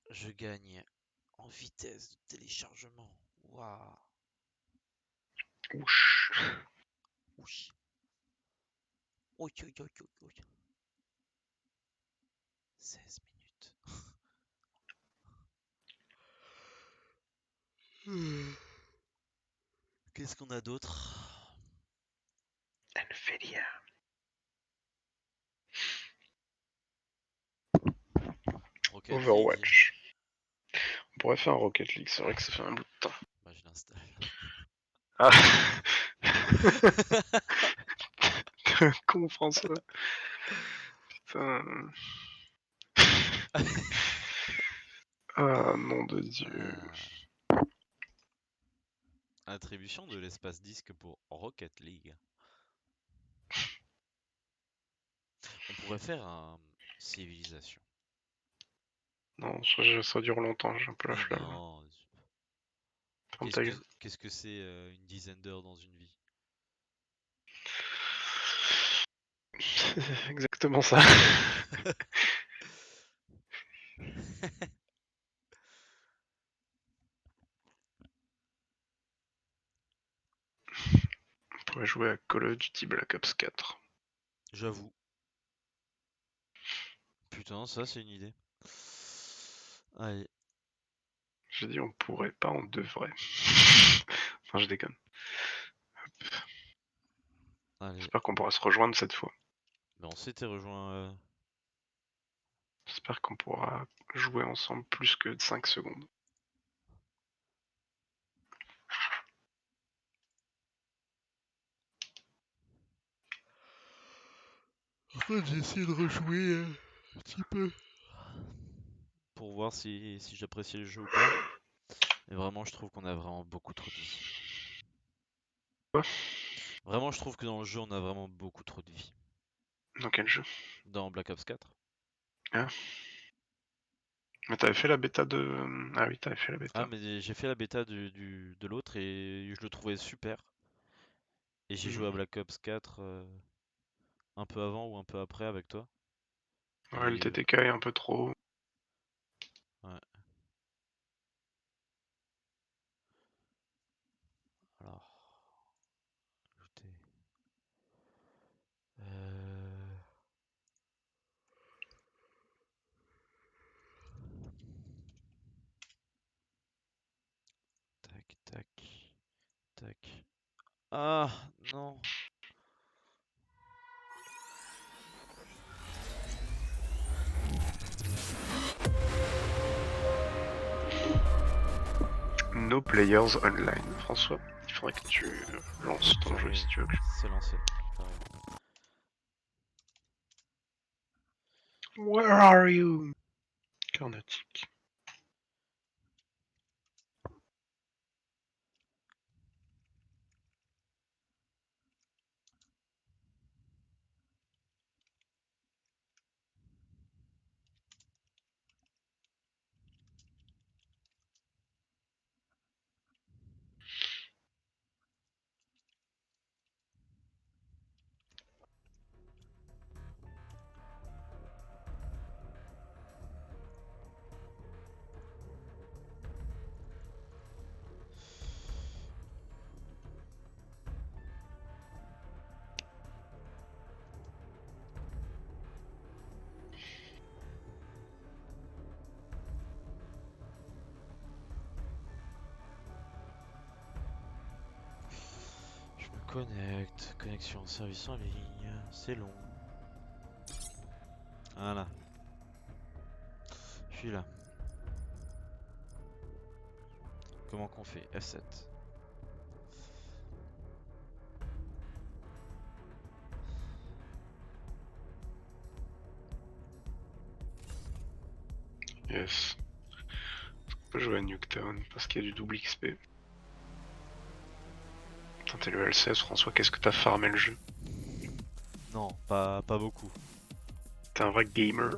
je gagne en vitesse de téléchargement. Waouh. Ouch. Ouch. Ouch, ouch, ouch, ouch, ouch. 16 minutes. Qu'est-ce qu'on a d'autre? Nvidia. Rocket League. Overwatch. On pourrait faire un Rocket League, c'est vrai que ça fait un bout de temps. Bah, je l'installe. Ah. Con François. Putain. Ah nom de Dieu. Attribution de l'espace disque pour Rocket League. On pourrait faire un civilisation. Non, ça dure longtemps, j'ai un peu la Mais flamme. non. Ferme ta gueule. Qu'est-ce que c'est une dizaine d'heures dans une vie? C'est exactement ça. On pourrait jouer à Call of Duty Black Ops 4. J'avoue. Putain, ça c'est une idée. Allez. J'ai dit on pourrait pas, on devrait. Enfin, je déconne. Allez. J'espère qu'on pourra se rejoindre cette fois. Mais on s'était rejoint. J'espère qu'on pourra jouer ensemble plus que 5 secondes. En fait, j'ai essayé de rejouer Un petit peu. Pour voir si j'apprécie le jeu ou pas. Et vraiment, je trouve qu'on a vraiment beaucoup trop de vie. Quoi? Vraiment, je trouve que dans le jeu, on a vraiment beaucoup trop de vie. Dans quel jeu? Dans Black Ops 4. Mais t'avais fait la bêta de... Ah oui, t'avais fait la bêta. Ah, mais j'ai fait la bêta de l'autre et je le trouvais super. Et j'ai joué à Black Ops 4 un peu avant ou un peu après avec toi. Ouais, le Et TTK est un peu trop... ouais. Alors, ajouter. Tac, tac, tac. Ah, non. No Players Online. François, il faudrait que tu lances ton jeu si tu veux. C'est lancé. Where are you? Carnatic. Je me connecte. Connexion service en ligne. C'est long. Voilà. Je suis là. Comment qu'on fait? F7. Yes. On peut jouer à Nuketown parce qu'il y a du double XP. Putain, t'es le L16, François, qu'est-ce que t'as farmé le jeu? Non, pas beaucoup. T'es un vrai gamer.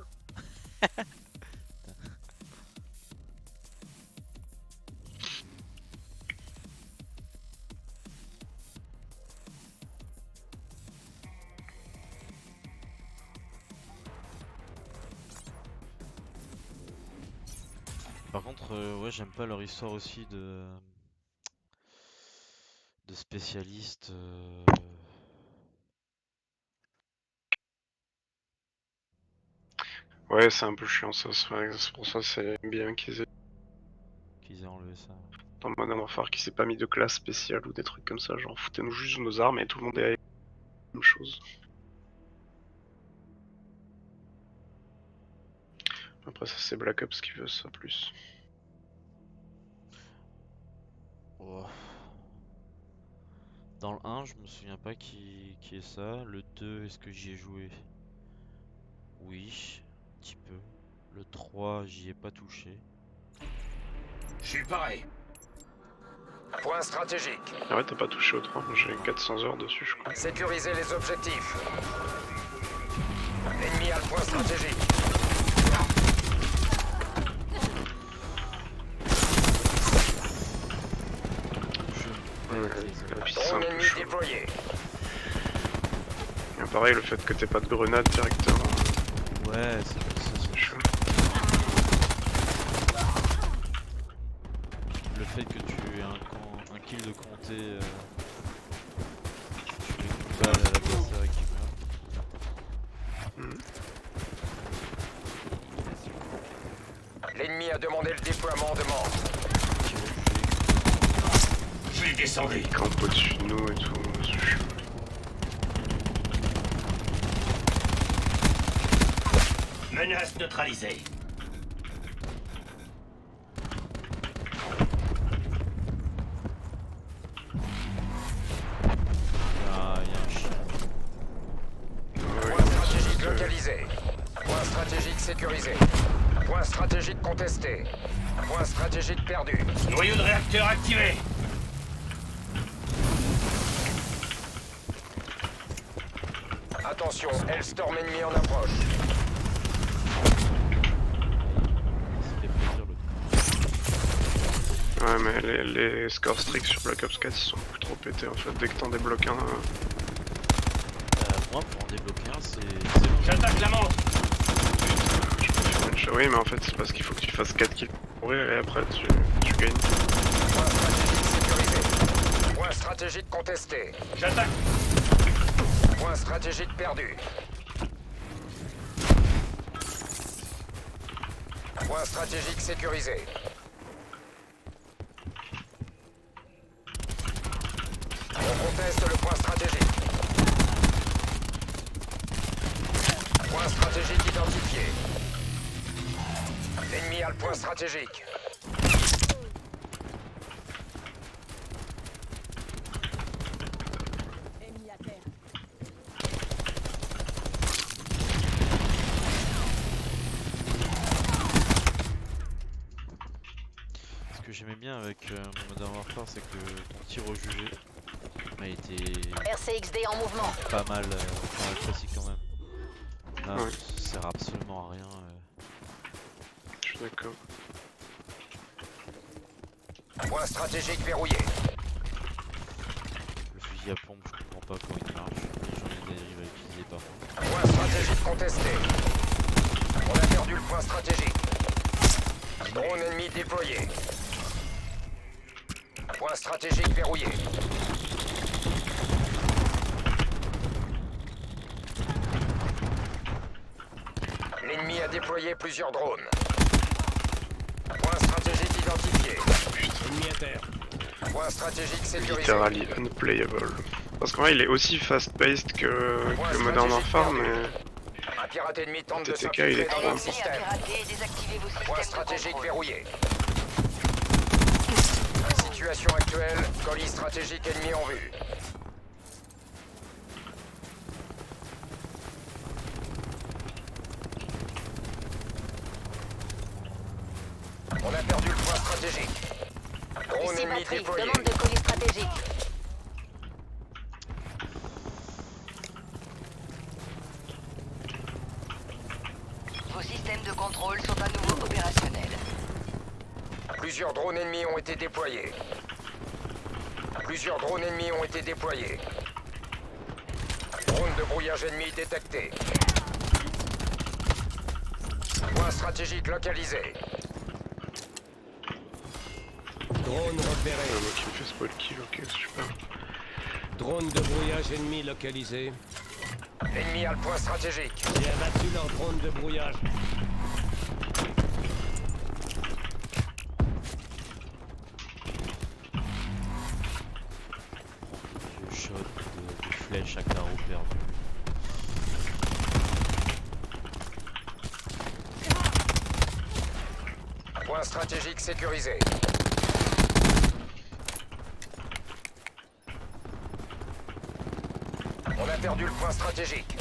Par contre, ouais, j'aime pas leur histoire aussi de spécialistes. Ouais, c'est un peu chiant ça, c'est pour ça que c'est bien qu'ils aient Qu'ils aient enlevé ça. dans Modern Warfare qui s'est pas mis de classe spéciale ou des trucs comme ça, genre foutez-nous juste nos armes et tout le monde est avec la même chose. Après ça c'est Black Ops qui veut ça plus. Oh. Dans le 1, je me souviens pas qui est ça. Le 2, est-ce que j'y ai joué? Oui, un petit peu. Le 3, j'y ai pas touché. Je suis pareil. Point stratégique. Ah ouais, t'as pas touché au 3, j'ai 400 heures dessus je crois. Sécuriser les objectifs. L'ennemi a le point stratégique. La piste c'est un Drone peu ennemi chaud. déployé. Et pareil, le fait que t'aies pas de grenade directement, Ouais, c'est chaud. le fait que tu aies un kill de compter, tu mets une balle à l'adversaire et qu'il meurt. L'ennemi a demandé le déploiement de membres. Je vais descendre. Il campe au-dessus de nous et tout, c'est chaud. Menace neutralisée. Il y a un chien. Ouais, Point stratégique localisé. Point stratégique sécurisé. Point stratégique contesté. Point stratégique perdu. Noyau de réacteur activé. Attention, Hellstorm ennemi en approche. Ça fait plaisir l'autre. Ouais, mais les scores stricts sur Black Ops 4 ils sont beaucoup trop pétés en fait. Dès que t'en débloques un, Moi, pour en débloquer un, c'est long. J'attaque la montre. je peux faire une show. Oui, mais en fait, c'est parce qu'il faut que tu fasses 4 kills pour mourir et après tu gagnes. Point stratégique sécurisé. Point stratégique contesté. J'attaque. Point stratégique perdu. Point stratégique sécurisé. On conteste le point stratégique. Point stratégique identifié. L'ennemi a le point stratégique. Ce que j'aimais bien avec Modern Warfare, c'est que ton tir au jugé a été RCXD en mouvement. pas mal précis quand même. Là, Ouais. ça sert absolument à rien. Je suis d'accord. Point stratégique verrouillé. Le fusil à pompe, je comprends pas comment il marche. Les gens ils arrivent à l'utiliser par contre. Point stratégique contesté. On a perdu le point stratégique. Drone ennemi déployé. Point stratégique verrouillé. L'ennemi a déployé plusieurs drones. Point stratégique identifié. Ennemi à terre. Point stratégique sécurisé. Literally unplayable. Parce qu'en vrai, il est aussi fast-paced que Modern Warfare, mais Un pirate ennemi tente de TTK, il est s'infiltrer dans trop notre important. système. Pirater et désactiver vos Point systèmes de stratégique contrôle. verrouillé. Situation actuelle, colis stratégique ennemi en vue. On a perdu le point stratégique. Drone Ici ennemi batterie, déployé. demande de colis stratégique. Vos systèmes de contrôle sont à nouveau opérationnels. Plusieurs drones ennemis ont été déployés. Plusieurs drones ennemis ont été déployés. Drone de brouillage ennemi détecté. Point stratégique localisé. Drone repéré. moi qui me fait spoil kill, ok, super. Drone de brouillage ennemi localisé. L'ennemi a le point stratégique. J'ai abattu leur drone de brouillage. Vieux shot de flèches à carreaux perdus. Point stratégique sécurisé. On a perdu le point stratégique.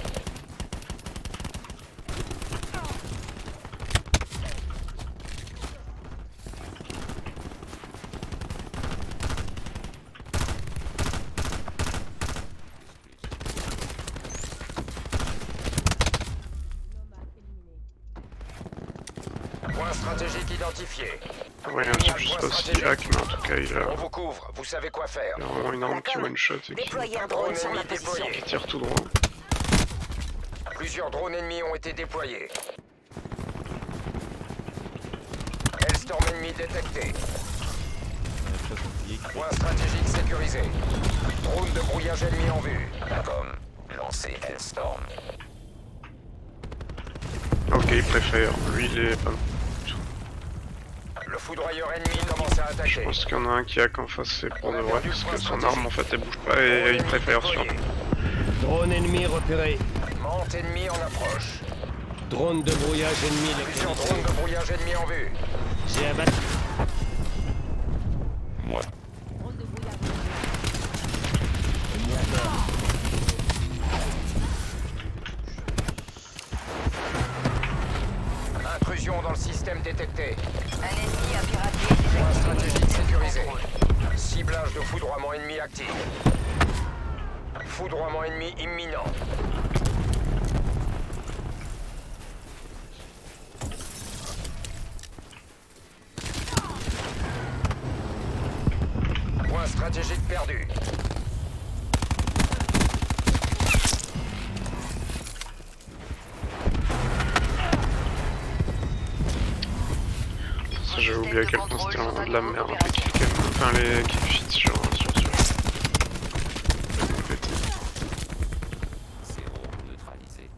Point stratégique identifié. Ouais, un type, je sais pas s'il hack, mais en tout cas, On vous couvre, vous savez quoi faire. il a vraiment une arme qui one-shot et qui Déployez un Drone drone sur ennemi ma position. déployé. tire tout droit. Plusieurs drones ennemis ont été déployés. Hellstorm ennemi détecté. On avait pas oublié qu'il Point stratégique sécurisé. Drone de brouillage ennemi en vue. D'accord. Lancez Hellstorm. Ok, il préfère. Lui, il est pas. Le foudroyeur ennemi commence à Je attaquer. pense qu'il y en a un qui hack en face, c'est pour de vrai, parce que son arme en fait elle bouge pas et il préfère surtout. Drone ennemi repéré. Mante ennemi en approche. Drone de brouillage ennemi Plusieurs localisé. drones de brouillage ennemi en vue. J'ai abattu. Intrusion dans le système détecté. Un ennemi a piraté et désactivé Point le stratégique système de sécurisé. contrôle. Ciblage de foudroiement ennemi actif. Foudroiement ennemi imminent. Point stratégique perdu. Ça, j'avais oublié à quel point c'était de la merde. Les kill cam, enfin les kill feeds sur Zéro neutralisé.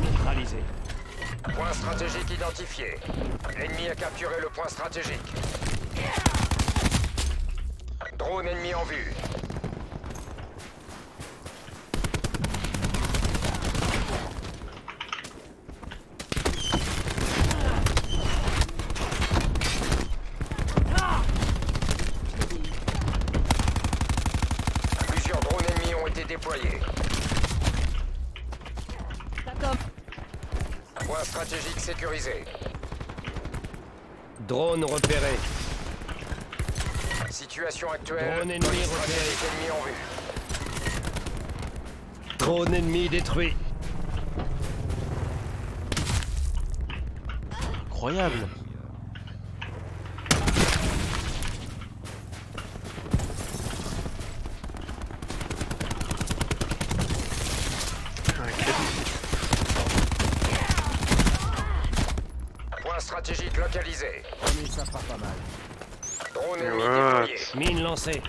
Neutralisé. Point stratégique identifié. L'ennemi a capturé le point stratégique. Drone ennemi en vue. Plusieurs drones ennemis ont été déployés. Point stratégique sécurisé. Drone repéré. Situation actuelle. Drone ennemi Police repéré. stratégique ennemi en vue. Drone ennemi détruit. Incroyable. Point stratégique localisé. Mais ça fera pas mal. Drone Mais ennemi what? déployé. Mine lancée.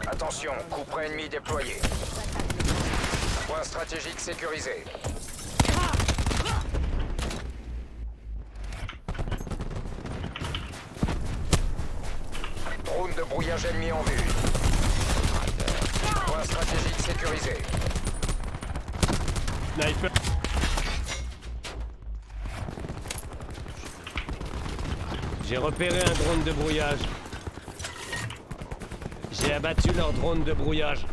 Attention, coup près ennemi déployé. Point stratégique sécurisé. Drone de brouillage ennemi en vue. Point stratégique sécurisé. Sniper. J'ai repéré un drone de brouillage. J'ai abattu leur drone de brouillage.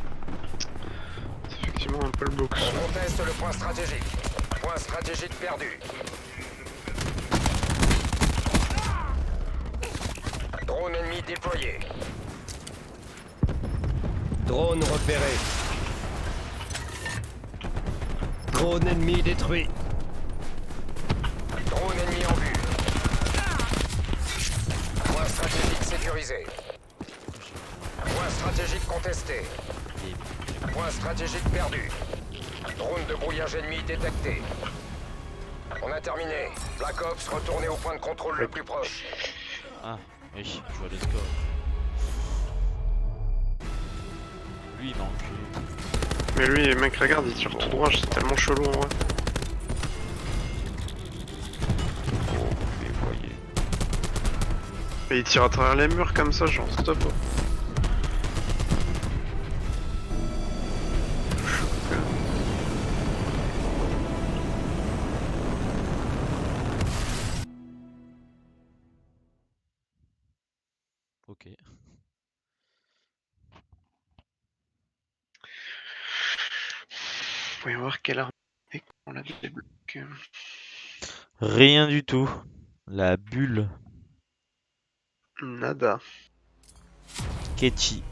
C'est effectivement un peu le box. On conteste le point stratégique. Point stratégique perdu. Drone ennemi déployé. Drone repéré. Drone ennemi détruit. Drone ennemi en vue. Point stratégique sécurisé. Point stratégique contesté. Point stratégique perdu. Drone de brouillage ennemi détecté. On a terminé. Black Ops, retournez au point de contrôle le plus proche. Ah, oui, je vois les scores. Lui, il m'a enculé. Mais lui, mec, regarde, il tire tout droit, c'est tellement chelou en vrai. Oh, vous les voyez. Et il tire à travers les murs comme ça, genre stop. Ok. Voyons voir quelle arme et on la débloque. Rien du tout. La bulle. Nada. Ketchi.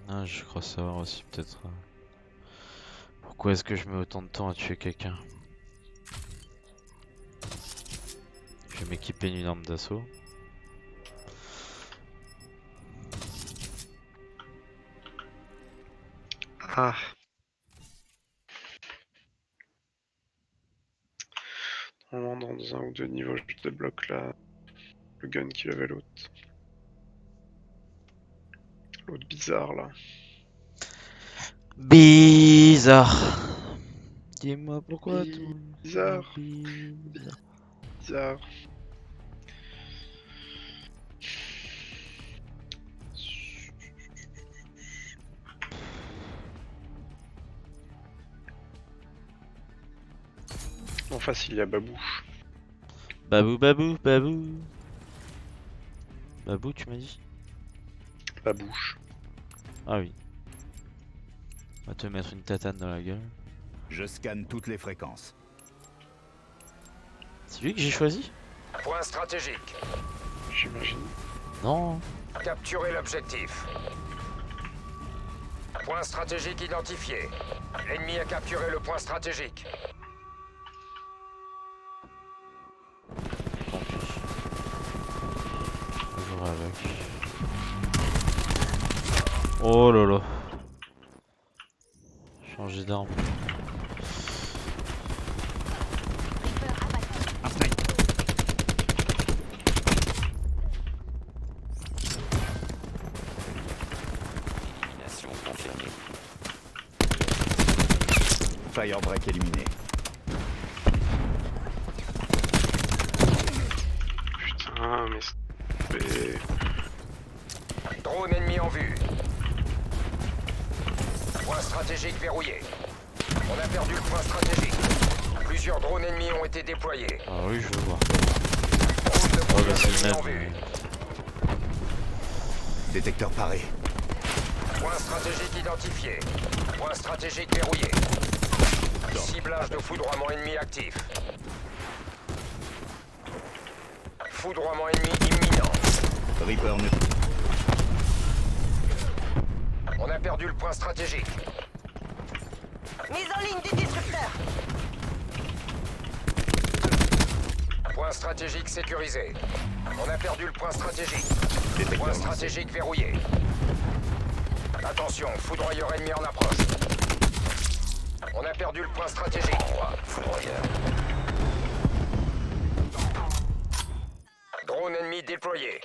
Ah, je crois savoir aussi peut-être pourquoi est-ce que je mets autant de temps à tuer quelqu'un. Je vais m'équiper d'une arme d'assaut. Ah. Normalement, dans 1 ou 2 niveaux, je débloque le gun qui avait l'autre. L'autre bizarre là. Bizarre. Dis-moi pourquoi tout. Bizarre. Bizarre. Bizarre. En face, il y a Babouche. Babou, babou, babou. Babou, tu m'as dit? Babouche. Ah oui. On va te mettre une tatane dans la gueule. Je scanne toutes les fréquences. C'est lui que j'ai choisi? Point stratégique. J'imagine. Non. Capturez l'objectif. Point stratégique identifié. L'ennemi a capturé le point stratégique. Tant pis. Je jouerai avec. Oh là là. Changer d'arme. Un snipe. Élimination confirmée. Firebreak éliminé. Putain, mais c'est... Drone ennemi en vue. Point stratégique verrouillé. On a perdu le point stratégique. Plusieurs drones ennemis ont été déployés. Ah oui, je veux voir. Drone de Oh bah brouillage c'est le ennemi en même. vue. Détecteur paré. Point stratégique identifié. Point stratégique verrouillé. Ciblage de foudroiement ennemi actif. Foudroiement ennemi imminent. Reaper ne... On a perdu le point stratégique. Mise en ligne des disrupteurs. Point stratégique sécurisé. On a perdu le point stratégique. Détecteur Point lancé. stratégique verrouillé. Attention, foudroyeur ennemi en approche. On a perdu le point stratégique. Foudroyeur. Drone ennemi déployé.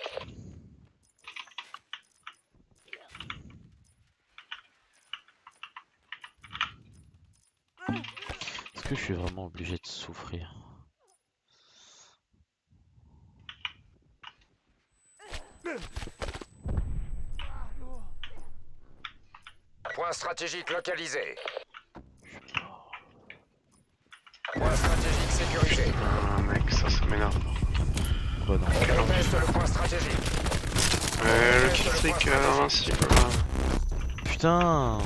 Est-ce que je suis vraiment obligé de souffrir? Point stratégique localisé. Point stratégique sécurisé. Ah mec, ça m'énerve. Quoi non? On conteste le point stratégique. Le kill-streak invincible là. Putain!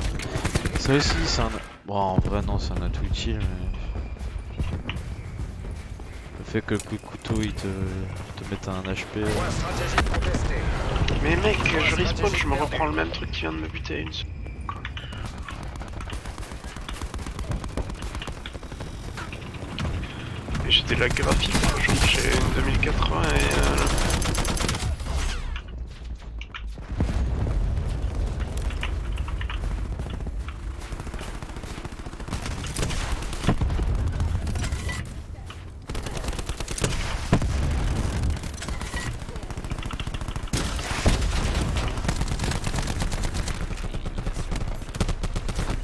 Ça aussi, c'est un... Bon, en vrai, non, c'est un atout utile, mais... Le fait que le coup de couteau, il te mette un HP... Point stratégique contesté. Mais mec, je respawn, je me reprends le même truc qui vient de me buter à une seconde. Quoi. Et j'ai des lags graphiques, genre j'ai une 2080 et...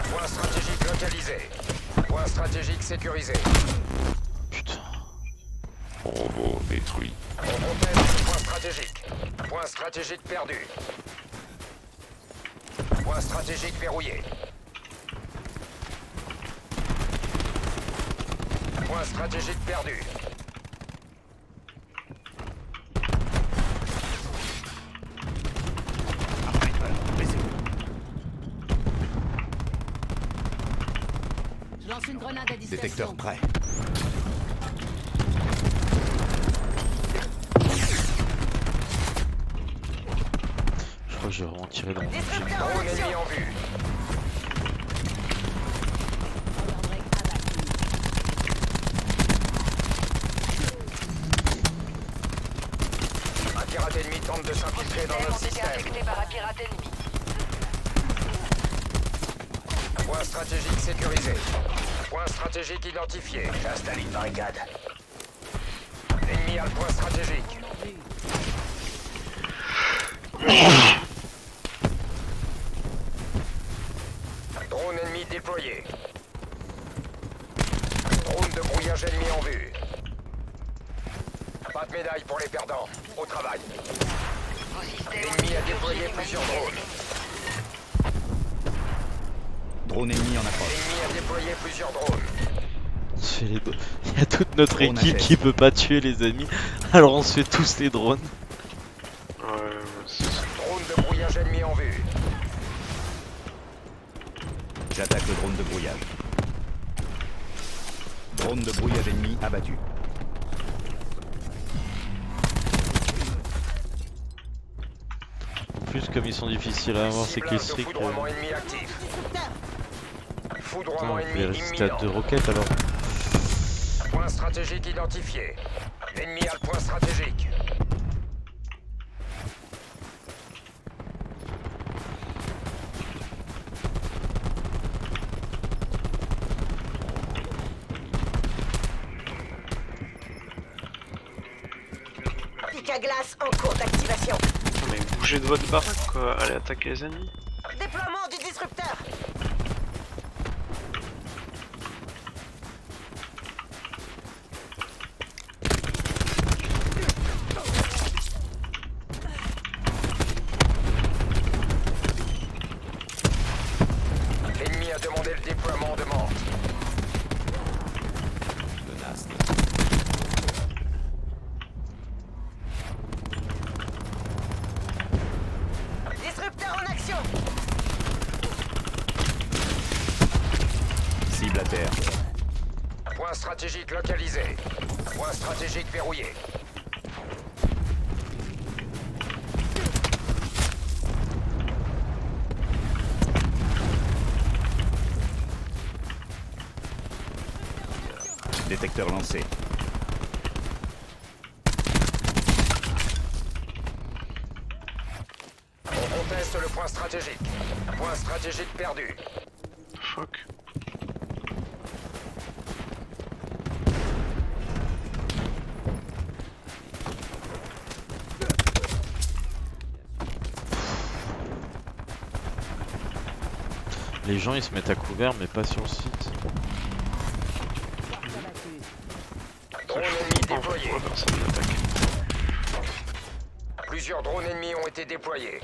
Point stratégique localisé. Point stratégique sécurisé. Putain... Robot détruit. On conteste le point stratégique. Point stratégique perdu. Point stratégique verrouillé. Point stratégique perdu. Un sniper. Laissez-vous. Je lance une grenade à dispersion. Détecteur prêt. Je crois que j'ai vraiment tiré dans mon gilet. Disrupteur en Drone action. ennemi en vue. Un pirate ennemi tente de s'infiltrer dans notre Ont été système. affectés par un pirate ennemi. Point stratégique sécurisé. Point stratégique identifié. J'installe une barricade. L'ennemi a le point stratégique. Drone ennemi déployé. Drone de brouillage ennemi en vue. Pas de médaille pour les perdants. Au travail. Vos systèmes L'ennemi a déployé anti-régie plusieurs drones. Drone ennemi en approche. L'ennemi a déployé plusieurs drones. Il y a toute notre Drone équipe HS. qui peut pas tuer les ennemis, alors on se fait tous les drones. Ouais, c'est ça. Drone de brouillage ennemi en vue. J'attaque le drone de brouillage. Drone de brouillage ennemi abattu. En plus, comme ils sont difficiles à avoir, ces Ciblage de killstreaks, foudroiement ennemi actif. Foudroiement on ennemi peut résister à imminent. 2 roquettes alors. Point stratégique identifié. L'ennemi a le point stratégique. Pic à glace en cours d'activation. Mais bougez de votre baraque quoi, allez attaquer les ennemis. Déploiement du disrupteur. L'ennemi a demandé le déploiement de Mante. Disrupteur en action. Cible à terre. Point stratégique localisé. Point stratégique verrouillé. Détecteur lancé. On conteste le point stratégique. Point stratégique perdu. Fuck. Les gens ils se mettent à couvert, mais pas sur le site. Drone ennemi déployé. Pourquoi personne n'attaque? Plusieurs drones ennemis ont été déployés.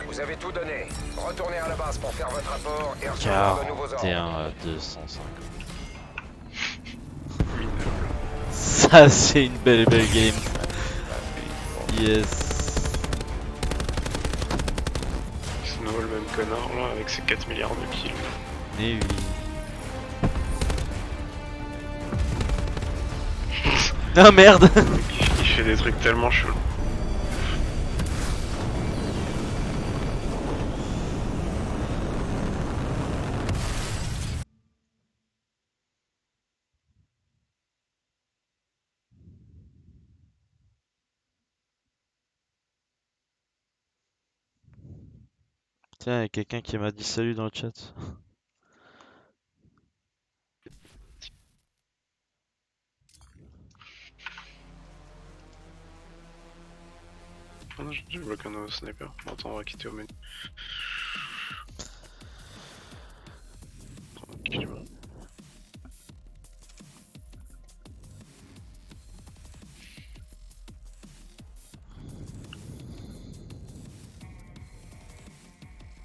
Vous avez tout donné. Retournez à la base pour faire votre rapport et recevoir de nouveaux ordres. 41 à 250. Ça c'est une belle game. Yes. C'est nouveau le même connard là avec ses 4 milliards de kills. Mais oui. Ah merde. Il fait des trucs tellement chelous. Tiens, il y a quelqu'un qui m'a dit salut dans le chat. Oh non, j'ai bloqué un nouveau sniper. Bon, attends, on va quitter au menu. Tranquillement.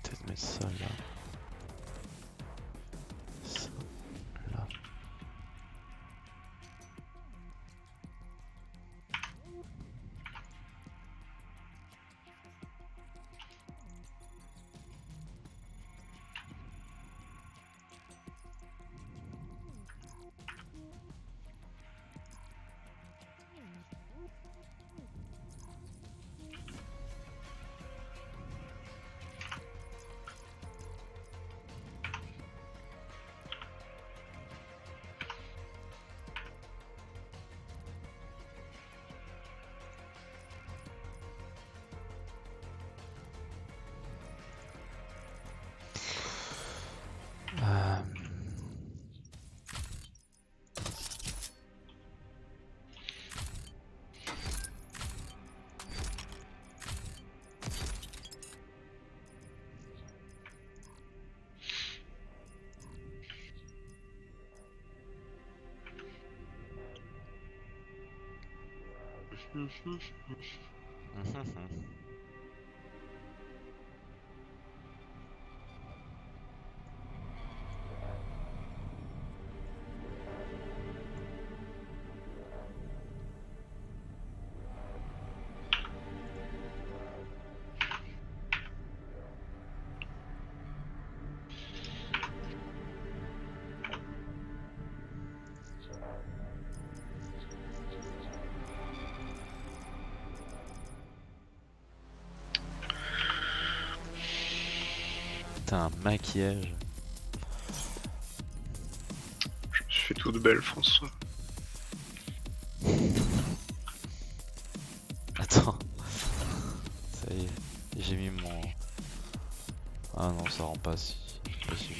Peut-être mettre ça là. Ça là. T'as un maquillage. Je me suis fait toute belle, François. Attends. Ça y est, j'ai mis mon... Ah non, ça rend pas si possible.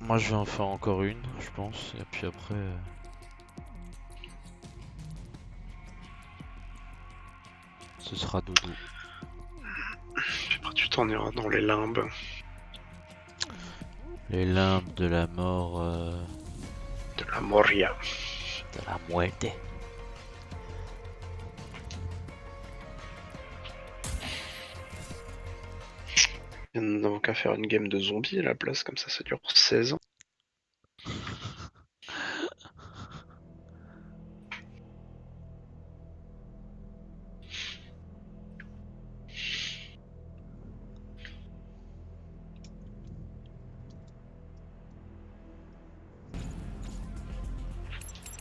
Moi je vais en faire encore une, je pense, et puis après... ce sera dodo. Puis après, tu t'en iras dans les limbes. Les limbes de la mort... De la Moria. de la muerte. Nous n'avons qu'à faire une game de zombies à la place, comme ça dure 16 ans.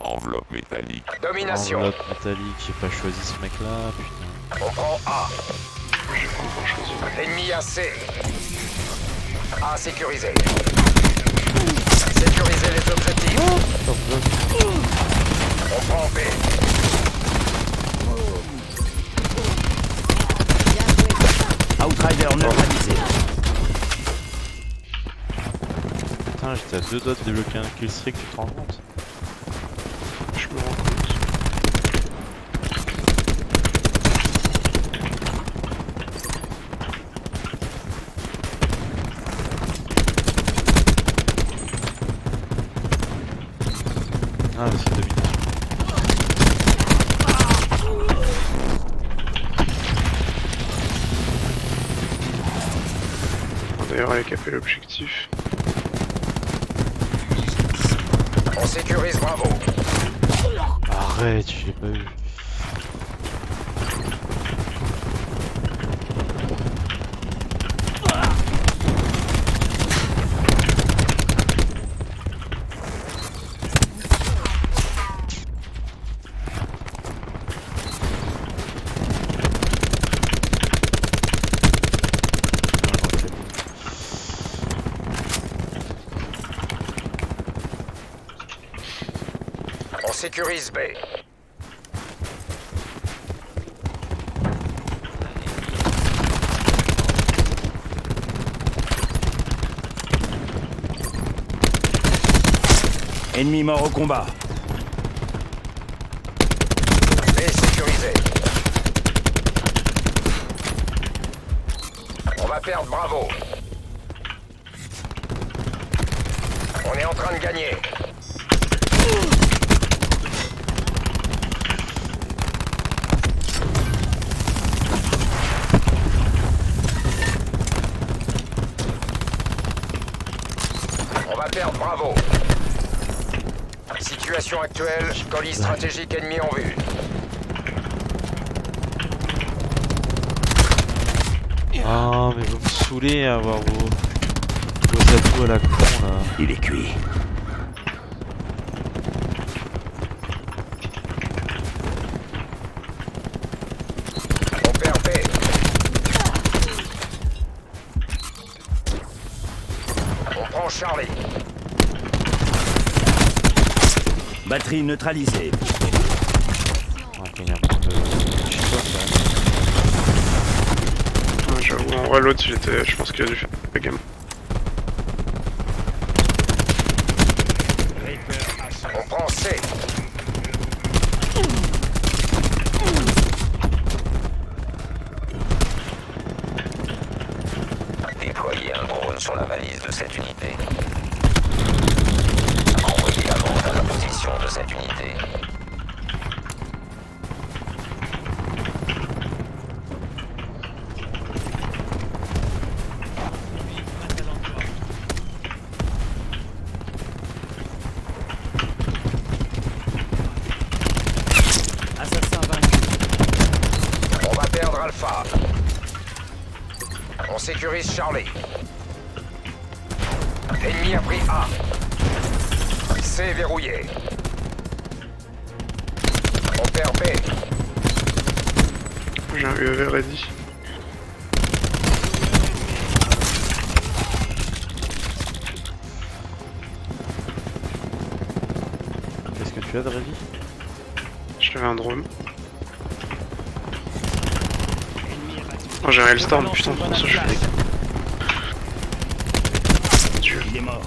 Enveloppe métallique. Domination. Enveloppe métallique, j'ai pas choisi ce mec là, putain. On prend A. J'ai pas encore choisi. Ennemi à C. A sécurisé. Sécuriser les objectifs. On prend B. Outrider neutralisé. Putain, j'étais à 2 doigts de débloquer un killstreak, tu te rends compte? Je me rends compte. Ah, mais c'est domination. D'ailleurs, elle a capé l'objectif. On sécurise Bravo. Arrête, je l'ai pas eu. On sécurise B. Ennemi mort au combat. B sécurisé. On va perdre Bravo. On est en train de gagner. On va perdre Bravo. Situation actuelle, colis stratégique ennemi en vue. Ah, mais vous me saoulez à avoir vos atouts à la con là. Il est cuit. On perd B. On prend Charlie. Batterie neutralisée. Ouais, il y a un peu de... Je sais pas, ça. Ah, j'avoue, en vrai, l'autre, je pense qu'il a dû faire la game. On prend C. drone sur la valise de cette unité. Envoyez la bande à la position de cette unité. Assassin vaincu. On va perdre Alpha. On sécurise Charlie. Ennemi a pris A. C verrouillé. On perd B. J'ai un UAV ready. Qu'est-ce que tu as de ready? Je te fais un drone. Oh, j'ai un Hellstorm, putain, pour ça je fais. Dieu. Il est mort.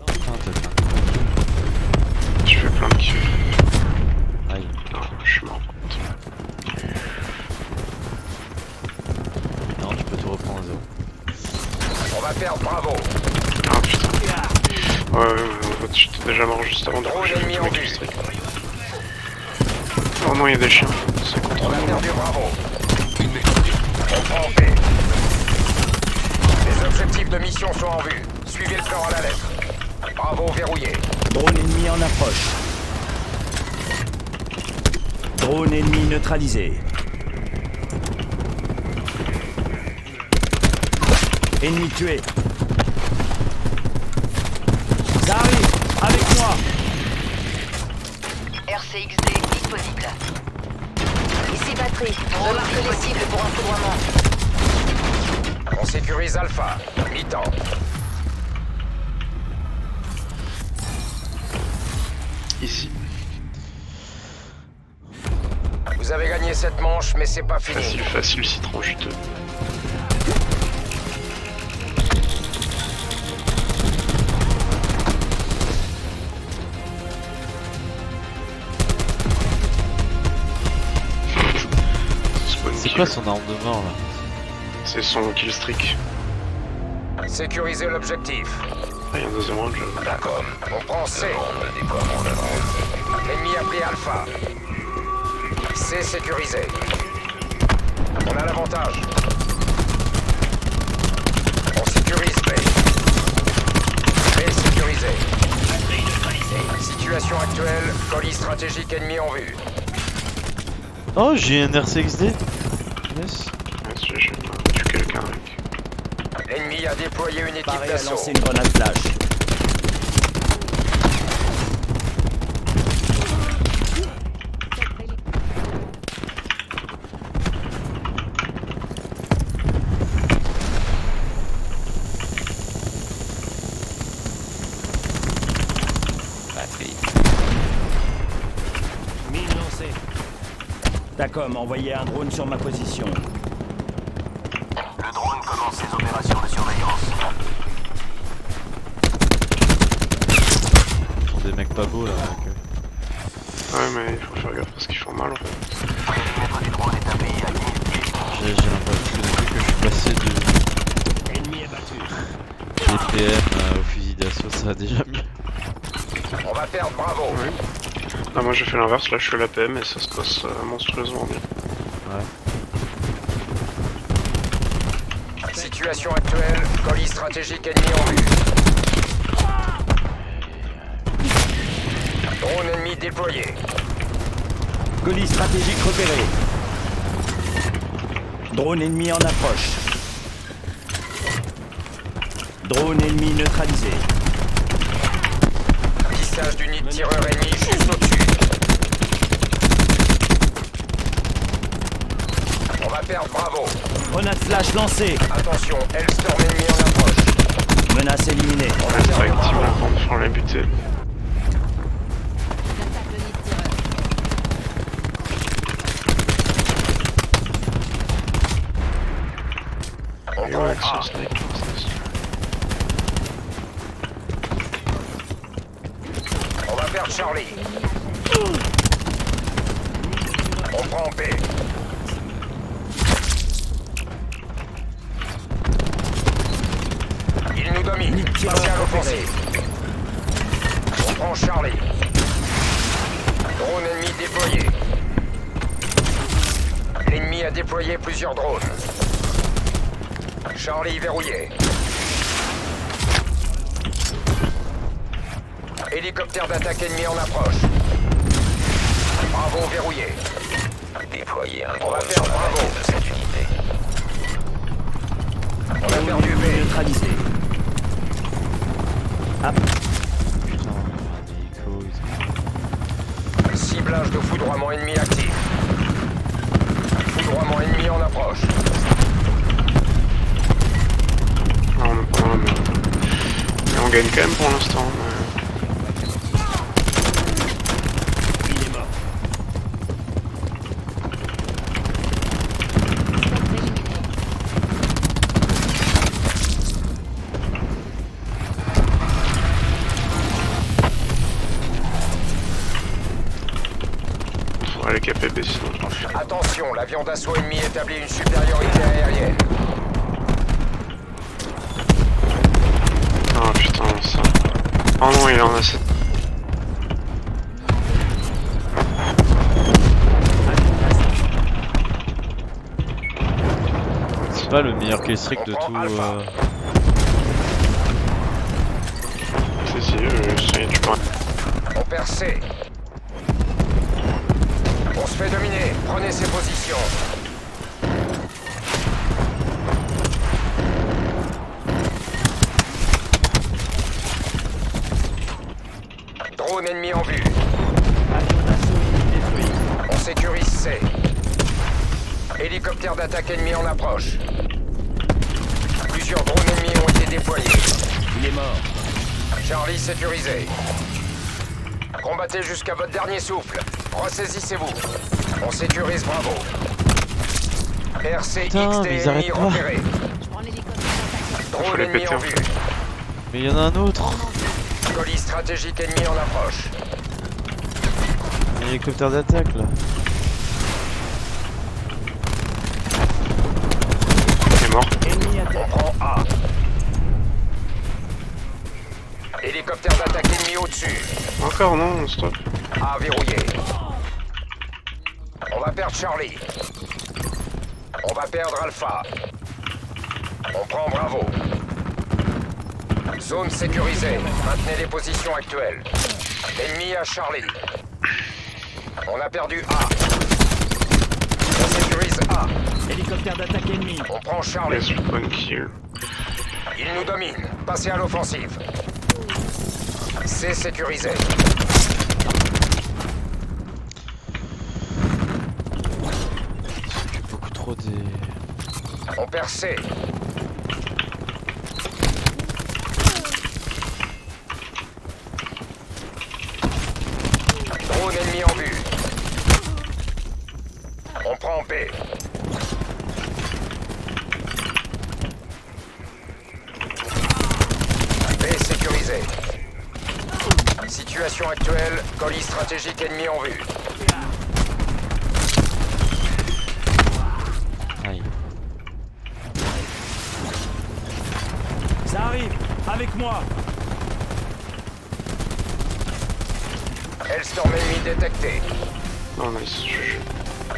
Putain, t'as fait Je fais plein de kills. un... Aïe. Non, je suis mort. Non, tu peux tout reprendre à zéro. On va perdre Bravo. Ah putain. Ouais, en fait, j'étais déjà mort juste avant de Drone j'ai fait ennemi tous en mes vue. killstreaks. Oh non, il y a des chiens. C'est contre On a moi. perdu Bravo. On prend B. Les objectifs de mission sont en vue. Suivez le plan à la lettre. Bravo verrouillé. Drone ennemi en approche. Drone ennemi neutralisé. Ennemi tué. Ça arrive. Avec moi. RCXD disponible. Ici batterie. Remarque les cibles pour un foudroiement. On sécurise Alpha. Mi-temps. Ici. Vous avez gagné cette manche, mais c'est pas fini. Facile, citron juteux. C'est quoi son arme de mort là? C'est son killstreak. Sécurisez l'objectif. Ah, il y a un deuxième round, je... D'accord. On prend C. L'ennemi a pris Alpha. C sécurisé. On a l'avantage. On sécurise B. B sécurisé. Situation actuelle, colis stratégique ennemi en vue. Oh, j'ai un RCXD. Yes. Ouais, j'ai tué quelqu'un avec. L'ennemi a déployé une équipe Paré à d'assaut. lancer une grenade flash. Mine lancée. Dacom, envoyez un drone sur ma position. Le drone commence ses opérations de surveillance. Ils font des mecs pas beaux là. Avec eux. Ouais, mais il faut faire gaffe parce qu'ils font mal en fait. J'ai l'impression que je suis passé de Ennemi abattu. DPM au fusil d'assaut, ça va déjà mieux. On va perdre Bravo. Ouais. Ah, moi j'ai fait l'inverse, là je suis à l'APM et ça se passe monstrueusement bien. Ouais. Situation actuelle, colis stratégique ennemi en vue. Drone ennemi déployé. Colis stratégique repéré. Drone ennemi en approche. Drone ennemi neutralisé. Lissage du nid de tireur ennemi juste au-dessus. On va perdre Bravo. Grenade flash lancée. Attention, Hellstorm ennemi en approche. Menace éliminée. On va perdre Effectivement, Bravo. on l'a buté. On Et prend ouais, avec A. ce sniper, c'est... On va perdre Charlie. On prend en paix. Il nous domine. Passez à l'offensive. On prend Charlie. Drone ennemi déployé. L'ennemi a déployé plusieurs drones. Charlie verrouillé. Hélicoptère d'attaque ennemi en approche. Bravo verrouillé. Déployer un drone sur Bravo de cette unité. On a perdu B. Neutralisé. Putain, un écho et tout. Ciblage de foudroiement ennemi actif. Foudroiement ennemi en approche. Ah, on est pas là, mais on gagne quand même pour l'instant. Il est mort. Il faudrait les KPB sinon. Attention, l'avion d'assaut ennemi établit une supériorité aérienne. Ah putain, ça. Oh non, il en a 7. C'est pas le meilleur kill streak de On prend tout. Alpha. Si, tu peux. On perd C. On se fait dominer. Prenez ses positions. Drone ennemi en vue. On sécurise C. Hélicoptère d'attaque ennemi en approche. Plusieurs drones ennemis ont été déployés. Il est mort. Charlie sécurisé. Combattez jusqu'à votre dernier souffle. Ressaisissez-vous. On sécurise Bravo. Putain, RCXD mais ils ennemi arrêtent pas. repéré. Faut Drone les ennemi péter, en en vue. fait. Mais il y en a un autre. Colis stratégique ennemi en approche. Un hélicoptère d'attaque là. Il est mort. Ennemi à On terre. prend A. Hélicoptère d'attaque ennemi au-dessus. Encore non, stop. A verrouillé. On va perdre Charlie. On va perdre Alpha. On prend Bravo. Zone sécurisée. Maintenez les positions actuelles. Ennemi à Charlie. On a perdu A. On sécurise A. Hélicoptère d'attaque ennemi. On prend Yes, Charlie. one kill. Il nous domine. Passez à l'offensive. C'est sécurisé. Beaucoup trop des. On perd C. Drone ennemi en vue. On prend B. B sécurisé. Situation actuelle, colis stratégique ennemi en vue. Aïe. Ça arrive. Avec moi. Hellstorm ennemi détecté. Non, nice.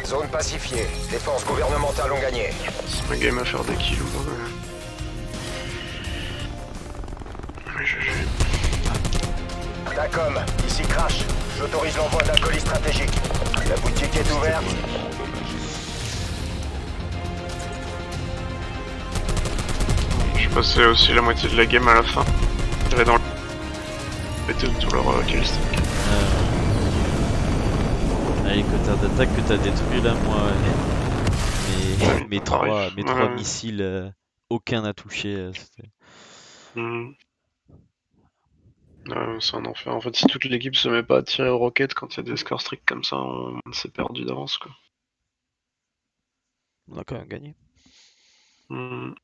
Zone pacifiée. Les forces gouvernementales ont gagné. C'est ma game à faire des kills. Mais GG. Dacom, ici Crash. J'autorise l'envoi d'un colis stratégique. La boutique est ouverte. J'ai passé aussi la moitié de la game à la fin. J'avais dans le. Pété tout leur kill stick. Un hélicoptère d'attaque que t'as détruit là, moi. Mes trois Ouais. missiles, aucun n'a touché. C'était- Mhm. Ouais, c'est un enfer. En fait, si toute l'équipe se met pas à tirer aux roquettes quand il y a des scores stricts comme ça, on s'est perdu d'avance, quoi. On a quand même gagné. Mhm.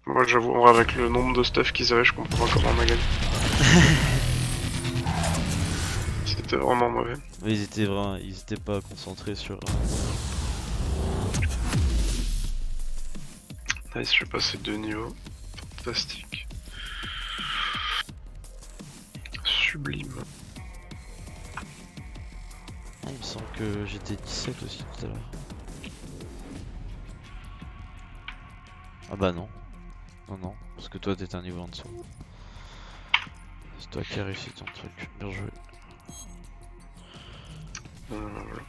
Moi, j'avoue, avec le nombre de stuff qu'ils avaient, je comprends pas comment on a gagné. C'était vraiment mauvais. Mais ils étaient pas concentrés sur Nice, je vais passer 2 niveaux. Fantastique. Sublime. Ah, il me semble que j'étais 17 aussi tout à l'heure. Ah bah non. Non, non, parce que toi t'étais un niveau en dessous. C'est toi qui as réussi ton truc. Bien joué. Voilà.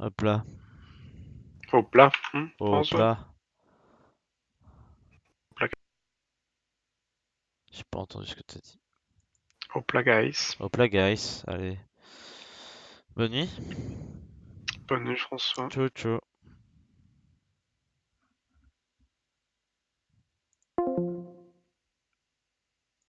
Hop là. Hop là, Hop François. là. Hop là. J'ai pas entendu ce que t'as dit. Hop là, guys. Hop là, guys. Allez. Bonne nuit. Bonne nuit, François. Ciao, ciao.